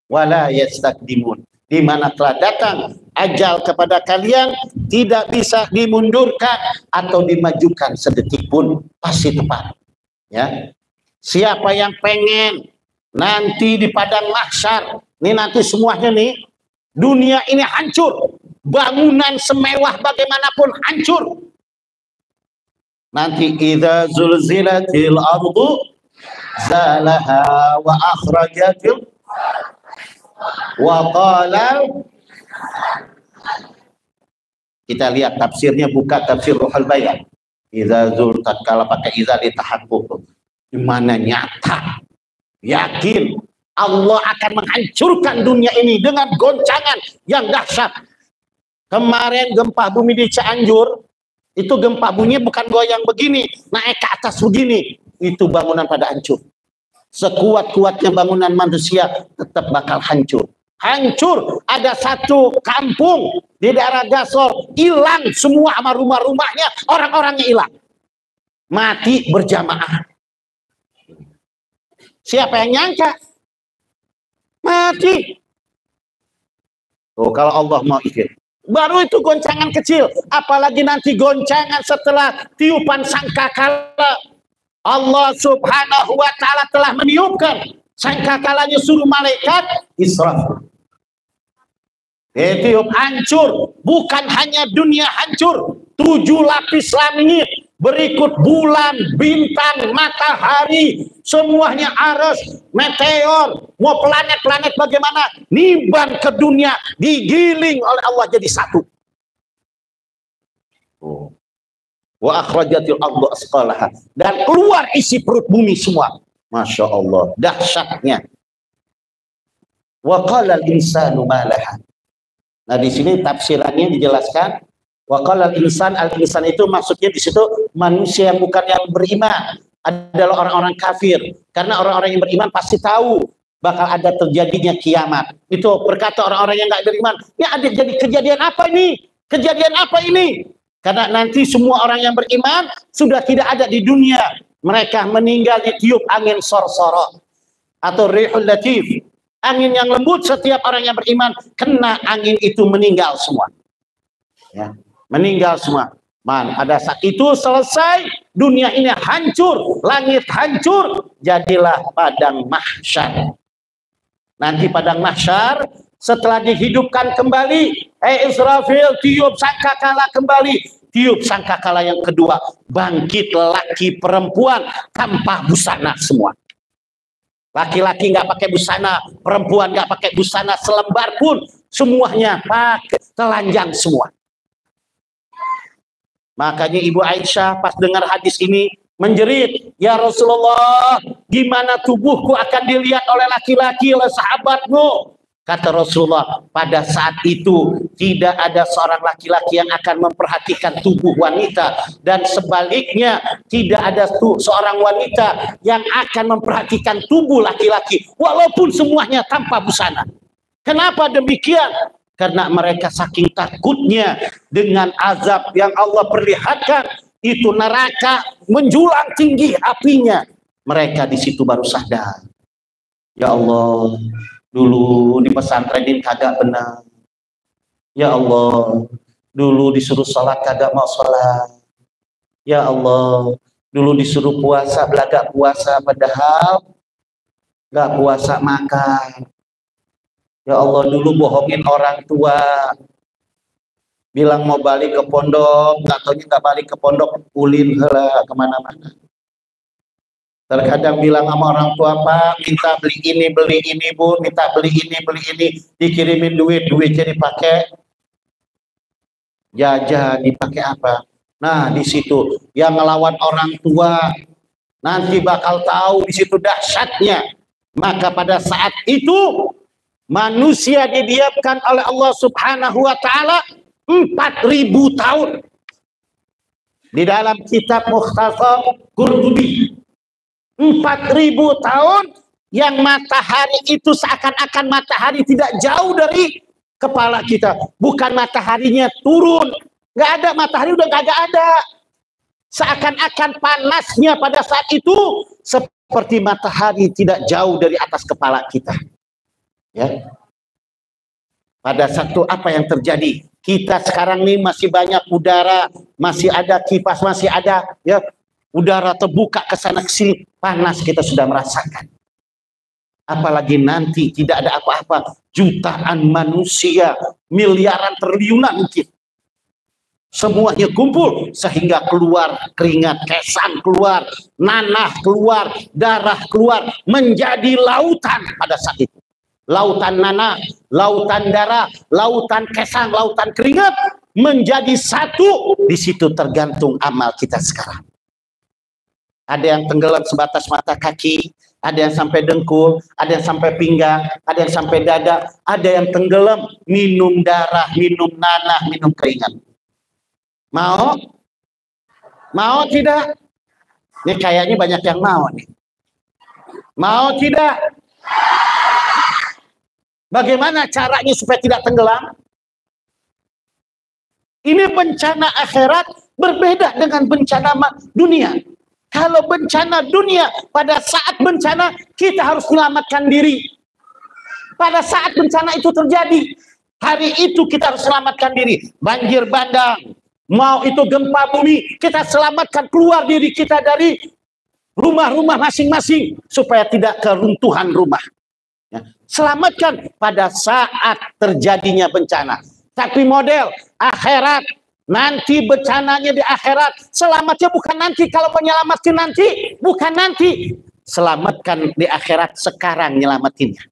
wa la yastaqdimun. Di mana telah datang ajal kepada kalian, tidak bisa dimundurkan atau dimajukan sedetik pun, pasti tepat. Ya, siapa yang pengen nanti di padang mahsyar, nih nanti semuanya nih, dunia ini hancur, bangunan semewah bagaimanapun hancur. Nanti idza zulzilatil ardu zalaha wa akhrajatil wa qala. Kita lihat tafsirnya, buka tafsir Ruhul Bayan. Idza zul, tatkala pakai idza ditahaqquq. Di mana nyata, yakin Allah akan menghancurkan dunia ini dengan goncangan yang dahsyat. Kemarin gempa bumi di Cianjur, itu gempa bunyi bukan goyang begini, naik ke atas begini. Itu bangunan pada hancur. Sekuat-kuatnya bangunan manusia tetap bakal hancur. Hancur. Ada satu kampung di daerah Gasol, hilang semua sama rumah-rumahnya, orang-orangnya hilang. Mati berjamaah. Siapa yang nyangka? Mati. Oh, kalau Allah mau izin. Baru itu goncangan kecil. Apalagi nanti goncangan setelah tiupan sangkakala. Allah subhanahu wa ta'ala telah meniupkan. Sangkakalanya suruh malaikat Israfil. Tiup hancur. Bukan hanya dunia hancur. 7 lapis langit. Berikut bulan, bintang, matahari, semuanya arus, meteor, mau planet-planet bagaimana, niban ke dunia, digiling oleh Allah jadi satu. Wa akhrajatil ardu asqalaha, dan keluar isi perut bumi semua. Masya Allah, dahsyatnya. Wa qala al-insanu ma laha. Nah, di sini tafsirannya dijelaskan. Wa qala al-insan, al-insan itu maksudnya di situ manusia yang bukan yang beriman, adalah orang-orang kafir. Karena orang-orang yang beriman pasti tahu bakal ada terjadinya kiamat. Itu berkata orang-orang yang nggak beriman, ya ada jadi kejadian apa ini? Kejadian apa ini? Karena nanti semua orang yang beriman sudah tidak ada di dunia. Mereka meninggal ditiup angin sorsoro atau rihul latif. Angin yang lembut, setiap orang yang beriman kena angin itu meninggal semua. Ya. Meninggal semua. Pada saat itu selesai, dunia ini hancur, langit hancur, jadilah padang mahsyar. Nanti padang mahsyar setelah dihidupkan kembali, Israfil tiup sangkakala kembali, tiup sangkakala yang kedua, bangkit laki perempuan tanpa busana semua. Laki-laki nggak pakai busana, perempuan nggak pakai busana selembar pun, semuanya pakai telanjang semua. Makanya Ibu Aisyah pas dengar hadis ini menjerit, ya Rasulullah, gimana tubuhku akan dilihat oleh laki-laki, oleh sahabatmu? Kata Rasulullah, pada saat itu tidak ada seorang laki-laki yang akan memperhatikan tubuh wanita, dan sebaliknya tidak ada seorang wanita yang akan memperhatikan tubuh laki-laki walaupun semuanya tanpa busana. Kenapa demikian? Karena mereka saking takutnya dengan azab yang Allah perlihatkan, itu neraka menjulang tinggi apinya. Mereka di situ baru sadar, ya Allah, dulu di pesantren ini kagak benar. Ya Allah, dulu disuruh sholat kagak mau sholat. Ya Allah, dulu disuruh puasa belagak puasa, padahal gak puasa makan. Ya Allah, dulu bohongin orang tua, bilang mau balik ke pondok, nggak taunya nggak balik ke pondok, ulin hela kemana-mana. Terkadang bilang sama orang tua, Pak, minta beli ini Bu, minta beli ini, dikirimin duitnya dipakai jajan, dipakai apa? Nah, di situ yang ngelawan orang tua nanti bakal tahu di situ dahsyatnya. Maka pada saat itu manusia didiamkan oleh Allah subhanahu wa ta'ala 4.000 tahun. Di dalam kitab Mukhtasar Qurtubi, 4.000 tahun yang matahari itu seakan-akan matahari tidak jauh dari kepala kita. Bukan mataharinya turun, nggak ada, matahari udah nggak ada. Seakan-akan panasnya pada saat itu seperti matahari tidak jauh dari atas kepala kita. Ya. Pada satu apa yang terjadi? Kita sekarang ini masih banyak udara, masih ada kipas, masih ada ya udara terbuka ke sana ke sini, panas kita sudah merasakan. Apalagi nanti tidak ada apa-apa, jutaan manusia, miliaran triliunan mungkin. Semuanya kumpul sehingga keluar keringat, kesan keluar, nanah keluar, darah keluar, menjadi lautan pada saat itu. Lautan nanah, lautan darah, lautan kesan, lautan keringat menjadi satu. Di situ tergantung amal kita sekarang. Ada yang tenggelam sebatas mata kaki, ada yang sampai dengkul, ada yang sampai pinggang, ada yang sampai dada, ada yang tenggelam minum darah, minum nanah, minum keringat. Mau? Mau tidak? Ini kayaknya banyak yang mau nih. Mau tidak? Bagaimana caranya supaya tidak tenggelam? Ini bencana akhirat berbeda dengan bencana dunia. Kalau bencana dunia, pada saat bencana kita harus menyelamatkan diri. pada saat bencana itu terjadi. Hari itu kita harus selamatkan diri. Banjir bandang, mau itu gempa bumi, kita selamatkan keluar diri kita dari rumah-rumah masing-masing supaya tidak keruntuhan rumah. Ya. Selamatkan pada saat terjadinya bencana. Tapi model akhirat, nanti bencananya di akhirat. Selamatnya bukan nanti, kalau menyelamatkan nanti, bukan nanti. Selamatkan di akhirat, sekarang nyelamatinnya.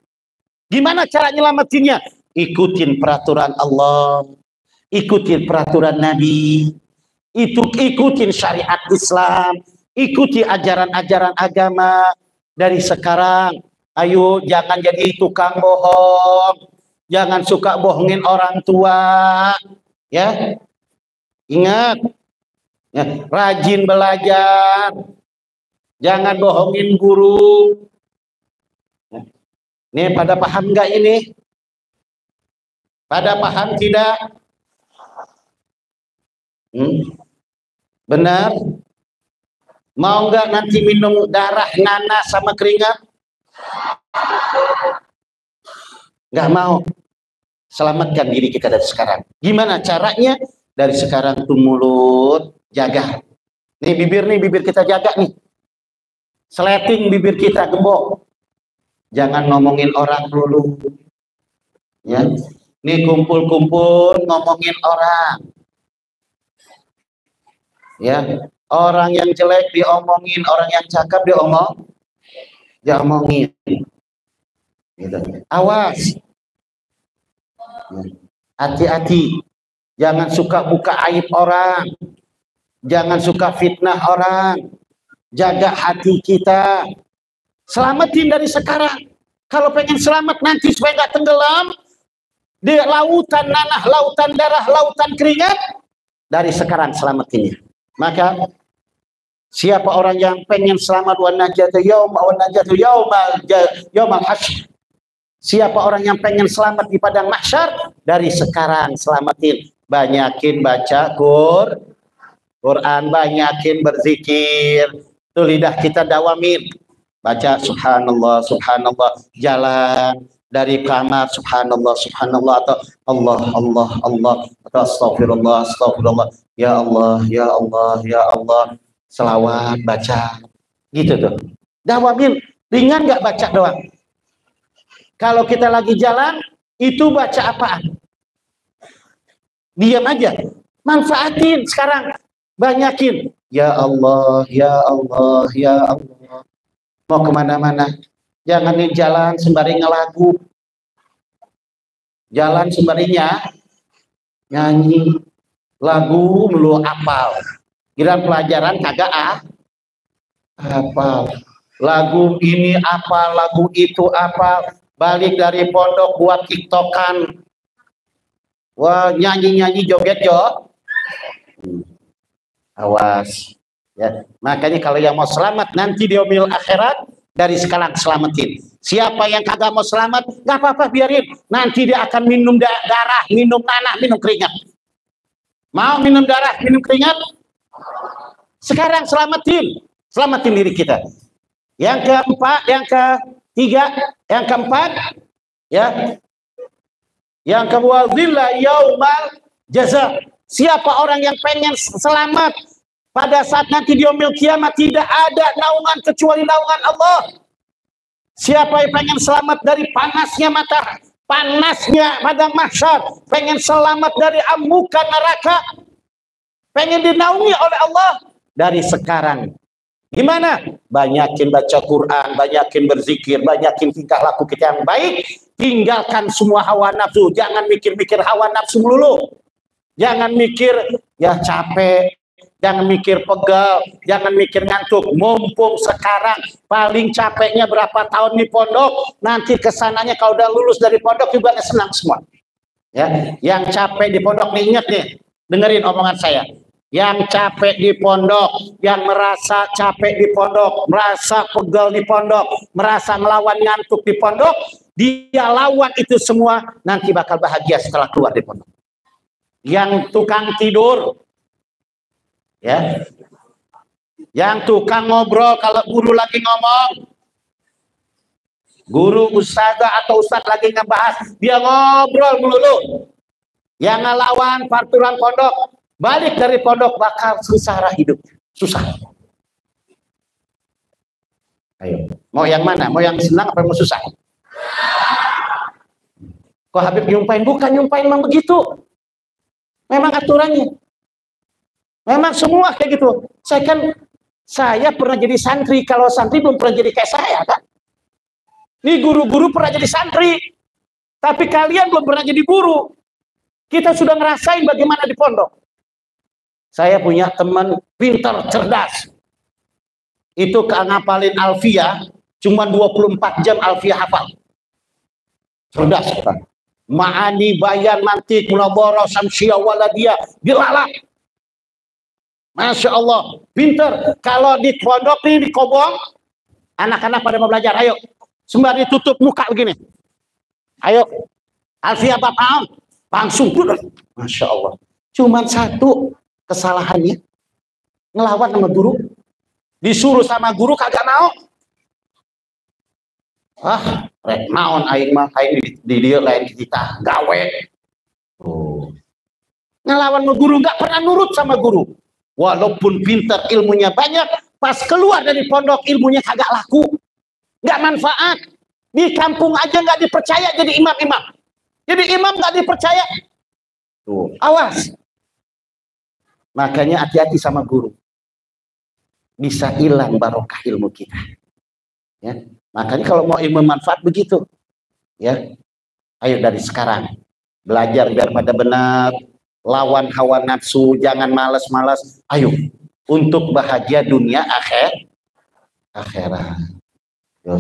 Gimana cara nyelamatinnya? Ikutin peraturan Allah, ikutin peraturan Nabi, ikutin syariat Islam, ikuti ajaran-ajaran agama. Dari sekarang, ayo jangan jadi tukang bohong, jangan suka bohongin orang tua, ya. Ingat, ya, rajin belajar, jangan bohongin guru. Ini pada paham nggak ini? Pada paham tidak? Benar? Mau nggak nanti minum darah nanas sama keringat? Nggak mau. Selamatkan diri kita dari sekarang. Gimana caranya? Dari sekarang tuh mulut jaga. Nih bibir kita jaga nih. Seleting bibir kita, gembok. Jangan ngomongin orang dulu. Ya. Nih kumpul-kumpul ngomongin orang. Ya, orang yang jelek diomongin, orang yang cakep diomongin. Gitu. Awas. Hati-hati. Jangan suka buka aib orang. Jangan suka fitnah orang. Jaga hati kita. Selamatin dari sekarang. Kalau pengen selamat nanti supaya nggak tenggelam di lautan nanah, lautan darah, lautan keringat, dari sekarang selamatinnya. Maka siapa orang yang pengen selamat wa najatu yaumal hasyr, siapa orang yang pengen selamat di padang mahsyar, dari sekarang selamatin. Banyakin baca Quran, banyakin berzikir. Tuh lidah kita dawamin. Baca subhanallah, subhanallah, jalan dari kamar subhanallah, subhanallah, atau Allah, atau astagfirullah, astagfirullah, ya Allah, ya Allah, ya Allah, selawat baca, gitu tuh. Dawamin, ringan nggak baca doang. Kalau kita lagi jalan, itu baca apaan? Diam aja, manfaatin sekarang, banyakin. Ya Allah, ya Allah, ya Allah. Mau kemana-mana, jangan di jalan sembari ngelagu, jalan sembarinya nyanyi lagu melu apal. Giliran pelajaran kagak apal. Lagu ini apal, lagu itu apal. Balik dari pondok buat tiktokan, wah nyanyi joget yo. Awas. Ya, makanya kalau yang mau selamat nanti di yaumil akhirat, dari sekarang selamatin. Siapa yang kagak mau selamat, nggak apa-apa, biarin. Nanti dia akan minum darah, minum tanah, minum keringat. Mau minum darah, minum keringat? Sekarang selamatin diri kita. Yang keempat, yang ketiga, yang keempat, ya, yang kedua, zilla yaumal jaza. Siapa orang yang pengen selamat pada saat nanti di yaumil kiamat, tidak ada naungan kecuali naungan Allah. Siapa yang pengen selamat dari panasnya matahari, panasnya padang mahsyar, pengen selamat dari amukan neraka, pengen dinaungi oleh Allah, dari sekarang. Gimana? Banyakin baca Quran, banyakin berzikir, banyakin tingkah laku kita yang baik, tinggalkan semua hawa nafsu. Jangan mikir-mikir hawa nafsu melulu. Jangan mikir ya capek, jangan mikir pegal, jangan mikir ngantuk. Mumpung sekarang paling capeknya berapa tahun di pondok, nanti kesananya kalau udah lulus dari pondok juga senang semua. Ya, yang capek di pondok nih, ingat nih, dengerin omongan saya. Yang capek di pondok, yang merasa capek di pondok, merasa pegal di pondok, merasa melawan ngantuk di pondok, dia lawan itu semua, nanti bakal bahagia setelah keluar di pondok. Yang tukang tidur, ya, yang tukang ngobrol kalau guru lagi ngomong, Guru, ustazah atau ustaz lagi ngebahas, dia ngobrol melulu. Yang ngelawan peraturan pondok, balik dari pondok bakal sengsara hidup. Susah. Ayo, mau yang mana? Mau yang senang apa mau susah? Kok Habib nyumpain? Bukan nyumpain, memang begitu. Memang aturannya. Memang semua kayak gitu. Saya pernah jadi santri. Kalau santri belum pernah jadi kayak saya, kan? Ini guru-guru pernah jadi santri, tapi kalian belum pernah jadi guru. Kita sudah ngerasain bagaimana di pondok. Saya punya teman pintar, cerdas. Itu ngapalin Alfiyah, cuma 24 jam Alfiyah hafal. Cerdas, kan? Ma'ani, bayan, mantik, munabara, samsyiyah, waladiyah, dilalak. Masya Allah, pintar. Kalau di pondok ini, di Kobong, anak-anak pada mau belajar, ayo. Sembari tutup muka begini. Ayo, Alfiyah Bapak, langsung tuh. Masya Allah. Cuman satu kesalahannya, ngelawan sama guru. Disuruh sama guru kagak mau. Rek naon aing mah aing di dia lain kita gawe. Ngelawan sama guru, nggak pernah nurut sama guru. Walaupun pintar, ilmunya banyak, pas keluar dari pondok ilmunya kagak laku. Nggak manfaat. Di kampung aja nggak dipercaya jadi imam-imam. Jadi imam nggak dipercaya. Tuh, awas. Makanya hati-hati sama guru. Bisa hilang barokah ilmu kita. Ya. Makanya kalau mau ilmu manfaat begitu. Ya. Ayo dari sekarang. Belajar biar pada benar. Lawan hawa nafsu. Jangan malas-malas. Ayo. Untuk bahagia dunia akhirat.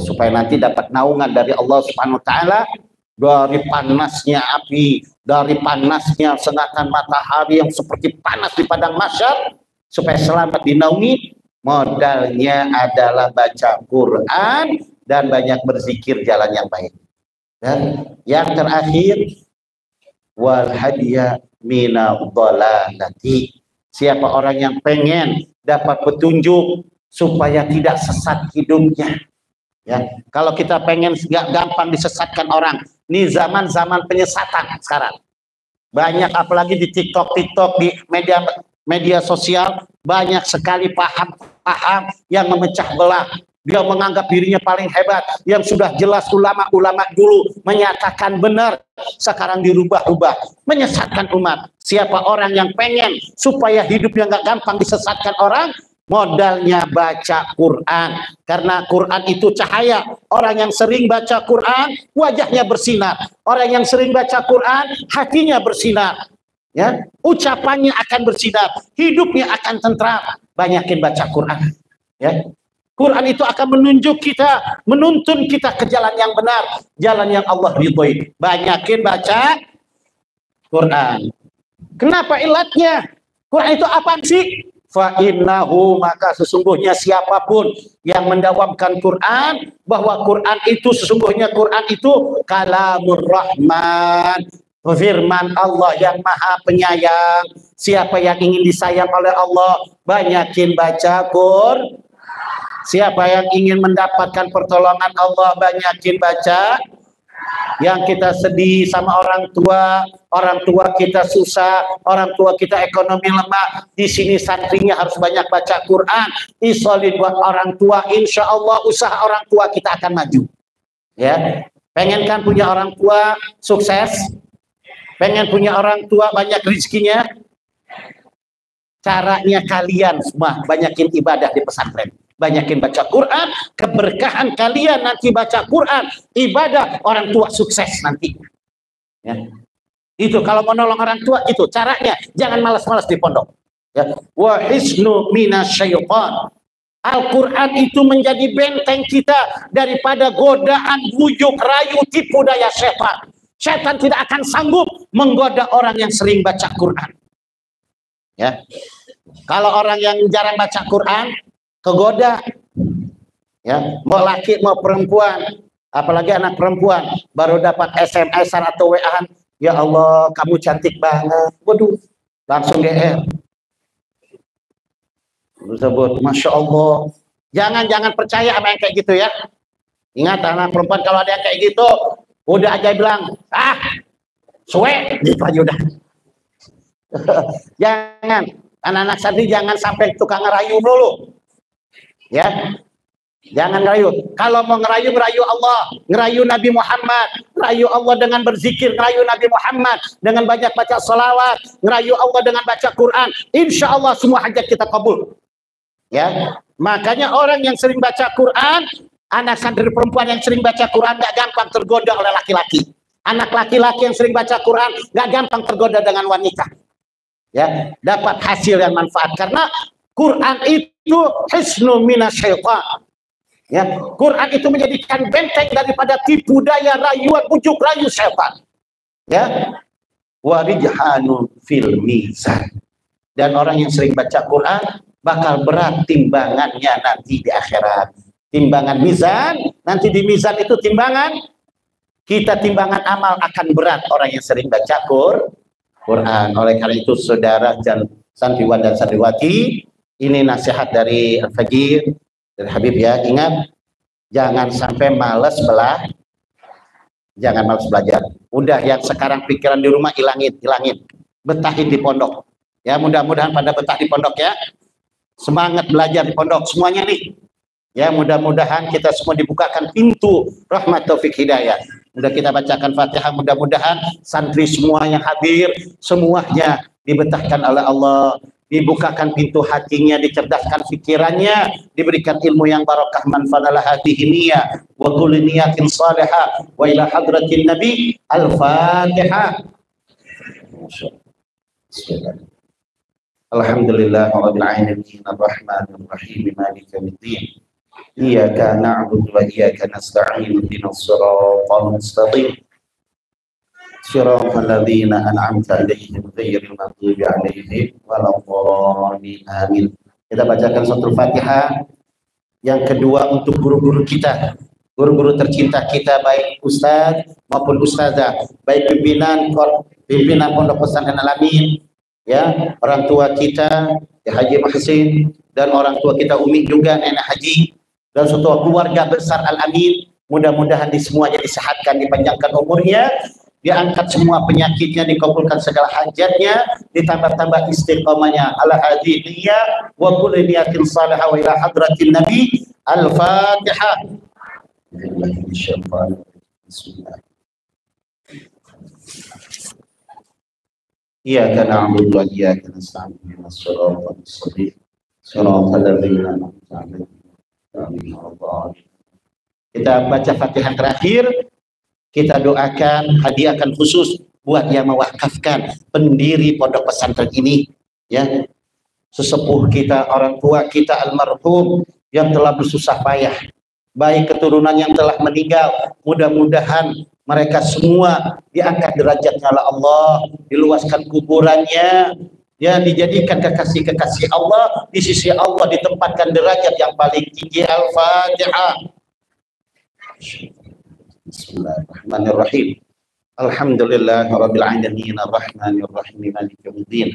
Supaya nanti dapat naungan dari Allah Subhanahu wa taala, dari panasnya api, dari panasnya sengatan matahari yang seperti panas di padang mahsyar, supaya selamat dinaungi. Modalnya adalah baca Quran dan banyak berzikir jalan yang baik. Dan yang terakhir, wal hadiya minadh dhalalati. Siapa orang yang pengen dapat petunjuk supaya tidak sesat hidupnya. Ya, kalau kita pengen gak gampang disesatkan orang, ini zaman penyesatan sekarang. Banyak apalagi di TikTok di media sosial, banyak sekali paham yang memecah belah. Dia menganggap dirinya paling hebat, yang sudah jelas ulama-ulama dulu menyatakan benar, sekarang dirubah-rubah, menyesatkan umat. Siapa orang yang pengen supaya hidupnya gak gampang disesatkan orang, modalnya baca Quran, karena Quran itu cahaya. Orang yang sering baca Quran wajahnya bersinar, orang yang sering baca Quran hatinya bersinar, ya, ucapannya akan bersinar, hidupnya akan tentram. Banyakin baca Quran, ya. Quran itu akan menunjuk kita, menuntun kita ke jalan yang benar, jalan yang Allah ridhoi. Banyakin baca Quran. Kenapa ilatnya? Quran itu apa sih? Fa'innahu, maka sesungguhnya siapapun yang mendawamkan Quran, bahwa Quran itu sesungguhnya Quran itu kalamur rahman, firman Allah yang maha penyayang. Siapa yang ingin disayang oleh Allah, banyakin baca Quran. Siapa yang ingin mendapatkan pertolongan Allah, banyakin baca. Yang kita sedih sama orang tua kita susah, orang tua kita ekonomi lemah, di sini santrinya harus banyak baca Quran. Isolin buat orang tua, insya Allah usaha orang tua kita akan maju. Ya, pengen kan punya orang tua sukses, pengen punya orang tua banyak rezekinya. Caranya kalian semua banyakin ibadah di pesantren. Banyakin baca Quran, keberkahan kalian nanti baca Quran, ibadah, orang tua sukses nanti. Ya. Itu kalau mau nolong orang tua itu caranya, jangan malas-malas di pondok. Ya. Wa hisnu minasyaitan. Al-Quran itu menjadi benteng kita daripada godaan, bujuk, rayu, tipu daya setan. Setan tidak akan sanggup menggoda orang yang sering baca Quran. Ya. Kalau orang yang jarang baca Quran, kegoda, ya, mau laki mau perempuan, apalagi anak perempuan baru dapat SMS-an atau WA-an, ya Allah kamu cantik banget, waduh, langsung GR, tersebut, masya Allah. Jangan percaya sama yang kayak gitu, ya, Ingat anak perempuan kalau ada yang kayak gitu, udah aja bilang, suwe, gitu aja udah. Jangan, anak-anak santri jangan sampai tukang ngerayu dulu. Ya, jangan ngerayu. Kalau mau ngerayu, ngerayu Allah, ngerayu Nabi Muhammad, ngerayu Allah dengan berzikir, ngerayu Nabi Muhammad dengan banyak baca salawat, ngerayu Allah dengan baca Quran. Insya Allah semua hajat kita kabul. Ya, makanya orang yang sering baca Quran, anak santri perempuan yang sering baca Quran gak gampang tergoda oleh laki-laki. Anak laki-laki yang sering baca Quran gak gampang tergoda dengan wanita. Ya, dapat hasil yang manfaat karena Quran itu hisnu minasyaitan. Ya, Quran itu menjadikan benteng daripada tipu daya, rayuan, bujuk rayu syaitan. Ya, warijhanu fil mizan. Dan orang yang sering baca Quran bakal berat timbangannya nanti di akhirat. Timbangan mizan, nanti di mizan itu timbangan kita, timbangan amal akan berat orang yang sering baca Quran. Oleh karena itu saudara dan santriwan dan santriwati, ini nasihat dari Al-Faqih, dari Habib ya, ingat jangan sampai malas jangan malas belajar. Udah yang sekarang pikiran di rumah hilangin, betahin di pondok. Ya, mudah-mudahan pada betah di pondok ya. Semangat belajar di pondok semuanya nih. Ya, mudah-mudahan kita semua dibukakan pintu rahmat taufik hidayah. Udah kita bacakan Fatihah, mudah-mudahan santri semua yang hadir semuanya dibetahkan oleh Allah, dibukakan pintu hatinya, dicerdaskan pikirannya, diberikan ilmu yang barakah, manfaatlah hadihi niyah wa kulli niyatin salihah wa ila hadratin nabi. Al-Fatihah. Alhamdulillah rabbil alamin arrahmanir rahim maliki yaumiddin. Iyyaka na'budu wa iyyaka nasta'in ihdinas siratal mustaqim siratal ladzina an'amta 'alaihim ghairil maghdubi 'alaihim waladdallin. Amin. Kita bacakan suratul Fatihah. Yang kedua untuk guru-guru kita, guru-guru tercinta kita, baik ustaz maupun ustazah, baik pimpinan Pondok Pesantren Al-Amin, ya, orang tua kita ya Haji Mahsin, dan orang tua kita Umi juga, Nenek Haji, dan seluruh keluarga besar Al-Amin. Mudah-mudahan di semuanya disehatkan, dipanjangkan umurnya, diangkat semua penyakitnya, dikabulkan segala hajatnya, ditambah-tambah istiqomahnya ala hadiyah wa kulli niyatin salihah wa ila hadratin nabi. Al-Fatihah. Bismillah. Iyyaka na'budu wa iyyaka nasta'in ihdinas siratal mustaqim siratal ladzina an'amta 'alaihim. Kita baca Fatihah terakhir, kita doakan hadiahkan khusus buat yang mewakafkan pendiri pondok pesantren ini, ya, sesepuh kita, orang tua kita almarhum yang telah bersusah payah, baik keturunan yang telah meninggal, mudah-mudahan mereka semua diangkat derajatnya oleh Allah, diluaskan kuburannya, ya, dijadikan kekasih-kekasih Allah di sisi Allah, ditempatkan derajat yang paling tinggi. Al-Fatihah. Bismillahirrahmanirrahim. Alhamdulillah rabbil alamin arrahmanir rahim maliki yaumiddin.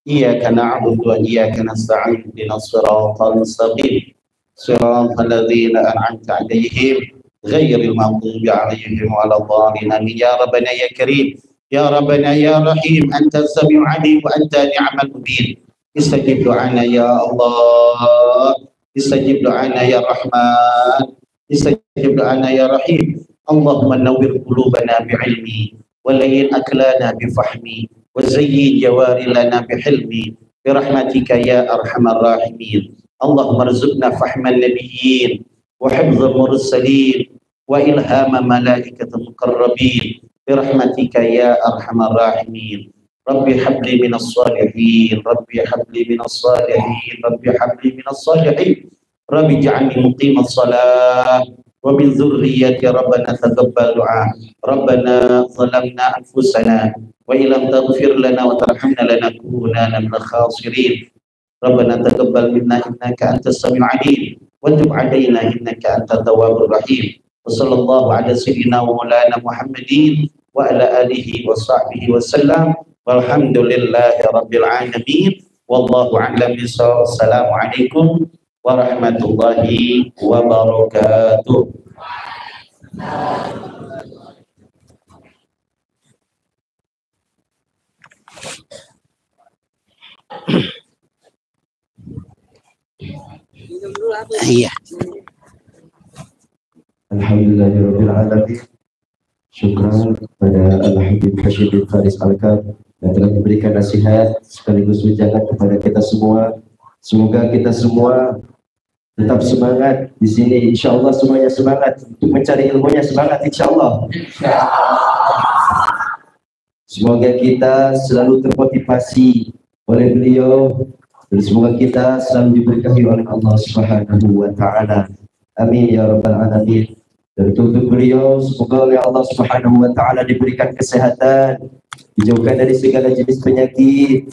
Iyyaka na'budu wa iyyaka nasta'in ihdinas siratal mustaqim siratal ladzina an'amta 'alaihim ghairil maghdubi 'alaihim waladdallin. Ya Rabbana ya Karim, ya Rabbana ya Rahim, anta as-sami'ul 'alim wa anta ni'mal mubin. Istajib du'ana ya Allah, istajib du'ana ya Rahman, istajib du'ana ya Rahim. Allahumma nawwir qulubana bi'ilmi wa layyin aklana bifahmi wa zayyin jawari lana bihilmi birahmatika ya arhamar rahimin. Allahumma rzuqna fahman nabiyyin wa hifdzal mursalin wa ilhama malaikatil muqarrabin birahmatika ya arhamar rahimin. Rabbi habli minas salihin, Rabbi habli minas salihin, Rabbi habli minas salihin, Rabbi ja'alni muqimas salah wa min dzurriyyati. Rabbana taqabbal du'a. Rabbana zalamna anfusana wa illam taghfir lana wa tarhamna lanakunanna minal khasirin. Rabbana taqabbal minna innaka antas samiul 'alim wa tub 'alaina innaka antat tawwabur rahim. Wa sallallahu ala sayyidina wa maulana Muhammadin wa ala alihi wa sahbihi wa sallam. Walhamdulillahi rabbil alamin. Wallahu a'lam bissawab. Assalamualaikum warahmatullahi wabarakatuh. Iya. Alhamdulillahirabbil alamin. Syukran kepada Al-Habib Hashim bin Faris Al-Kab yang telah memberikan nasihat sekaligus ujangan kepada kita semua. Semoga kita semua tetap semangat di sini. InsyaAllah semuanya semangat untuk mencari ilmunya, semangat insyaAllah. Semoga kita selalu termotivasi oleh beliau dan semoga kita selalu diberkahi oleh Allah Subhanahu wa taala. Amin ya rabbal alamin. Dan untuk beliau semoga oleh Allah Subhanahu wa taala diberikan kesehatan, dijauhkan dari segala jenis penyakit,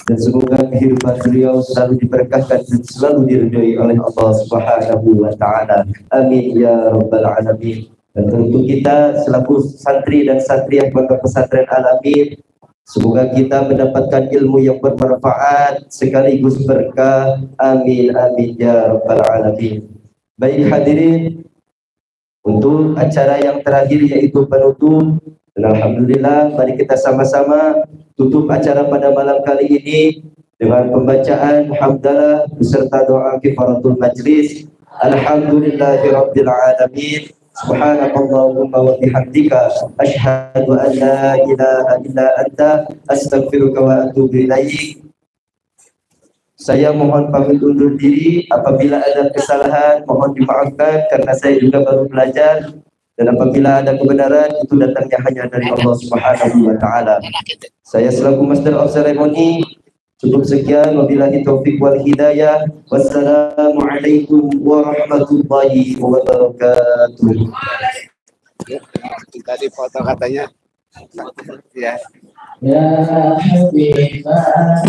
dan semoga kehidupan beliau selalu diberkahkan dan selalu diridhai oleh Allah Subhanahu wa taala. Amin ya rabbal alamin. Dan untuk kita selaku santri dan santriah Pondok Pesantren Al-Amin, semoga kita mendapatkan ilmu yang bermanfaat sekaligus berkah. Amin amin ya rabbal alamin. Baik hadirin, untuk acara yang terakhir yaitu penutup, dan alhamdulillah mari kita sama-sama tutup acara pada malam kali ini dengan pembacaan hamdalah beserta doa kifaratul majlis. Alhamdulillahirabbil alamin. Subhanakallahumma wa bihamdika asyhadu an la ilaha illa anta astaghfiruka wa atubu ilaik. Saya mohon pamit undur diri. Apabila ada kesalahan mohon dimaafkan karena saya juga baru belajar, dan apabila ada kebenaran itu datangnya hanya dari Allah Subhanahu wa taala. Saya selaku Master of Ceremony cukup sekian, wabillahi taufik wal hidayah. Wassalamualaikum warahmatullahi wabarakatuh. Tadi foto katanya. Ya. Ya Habibah.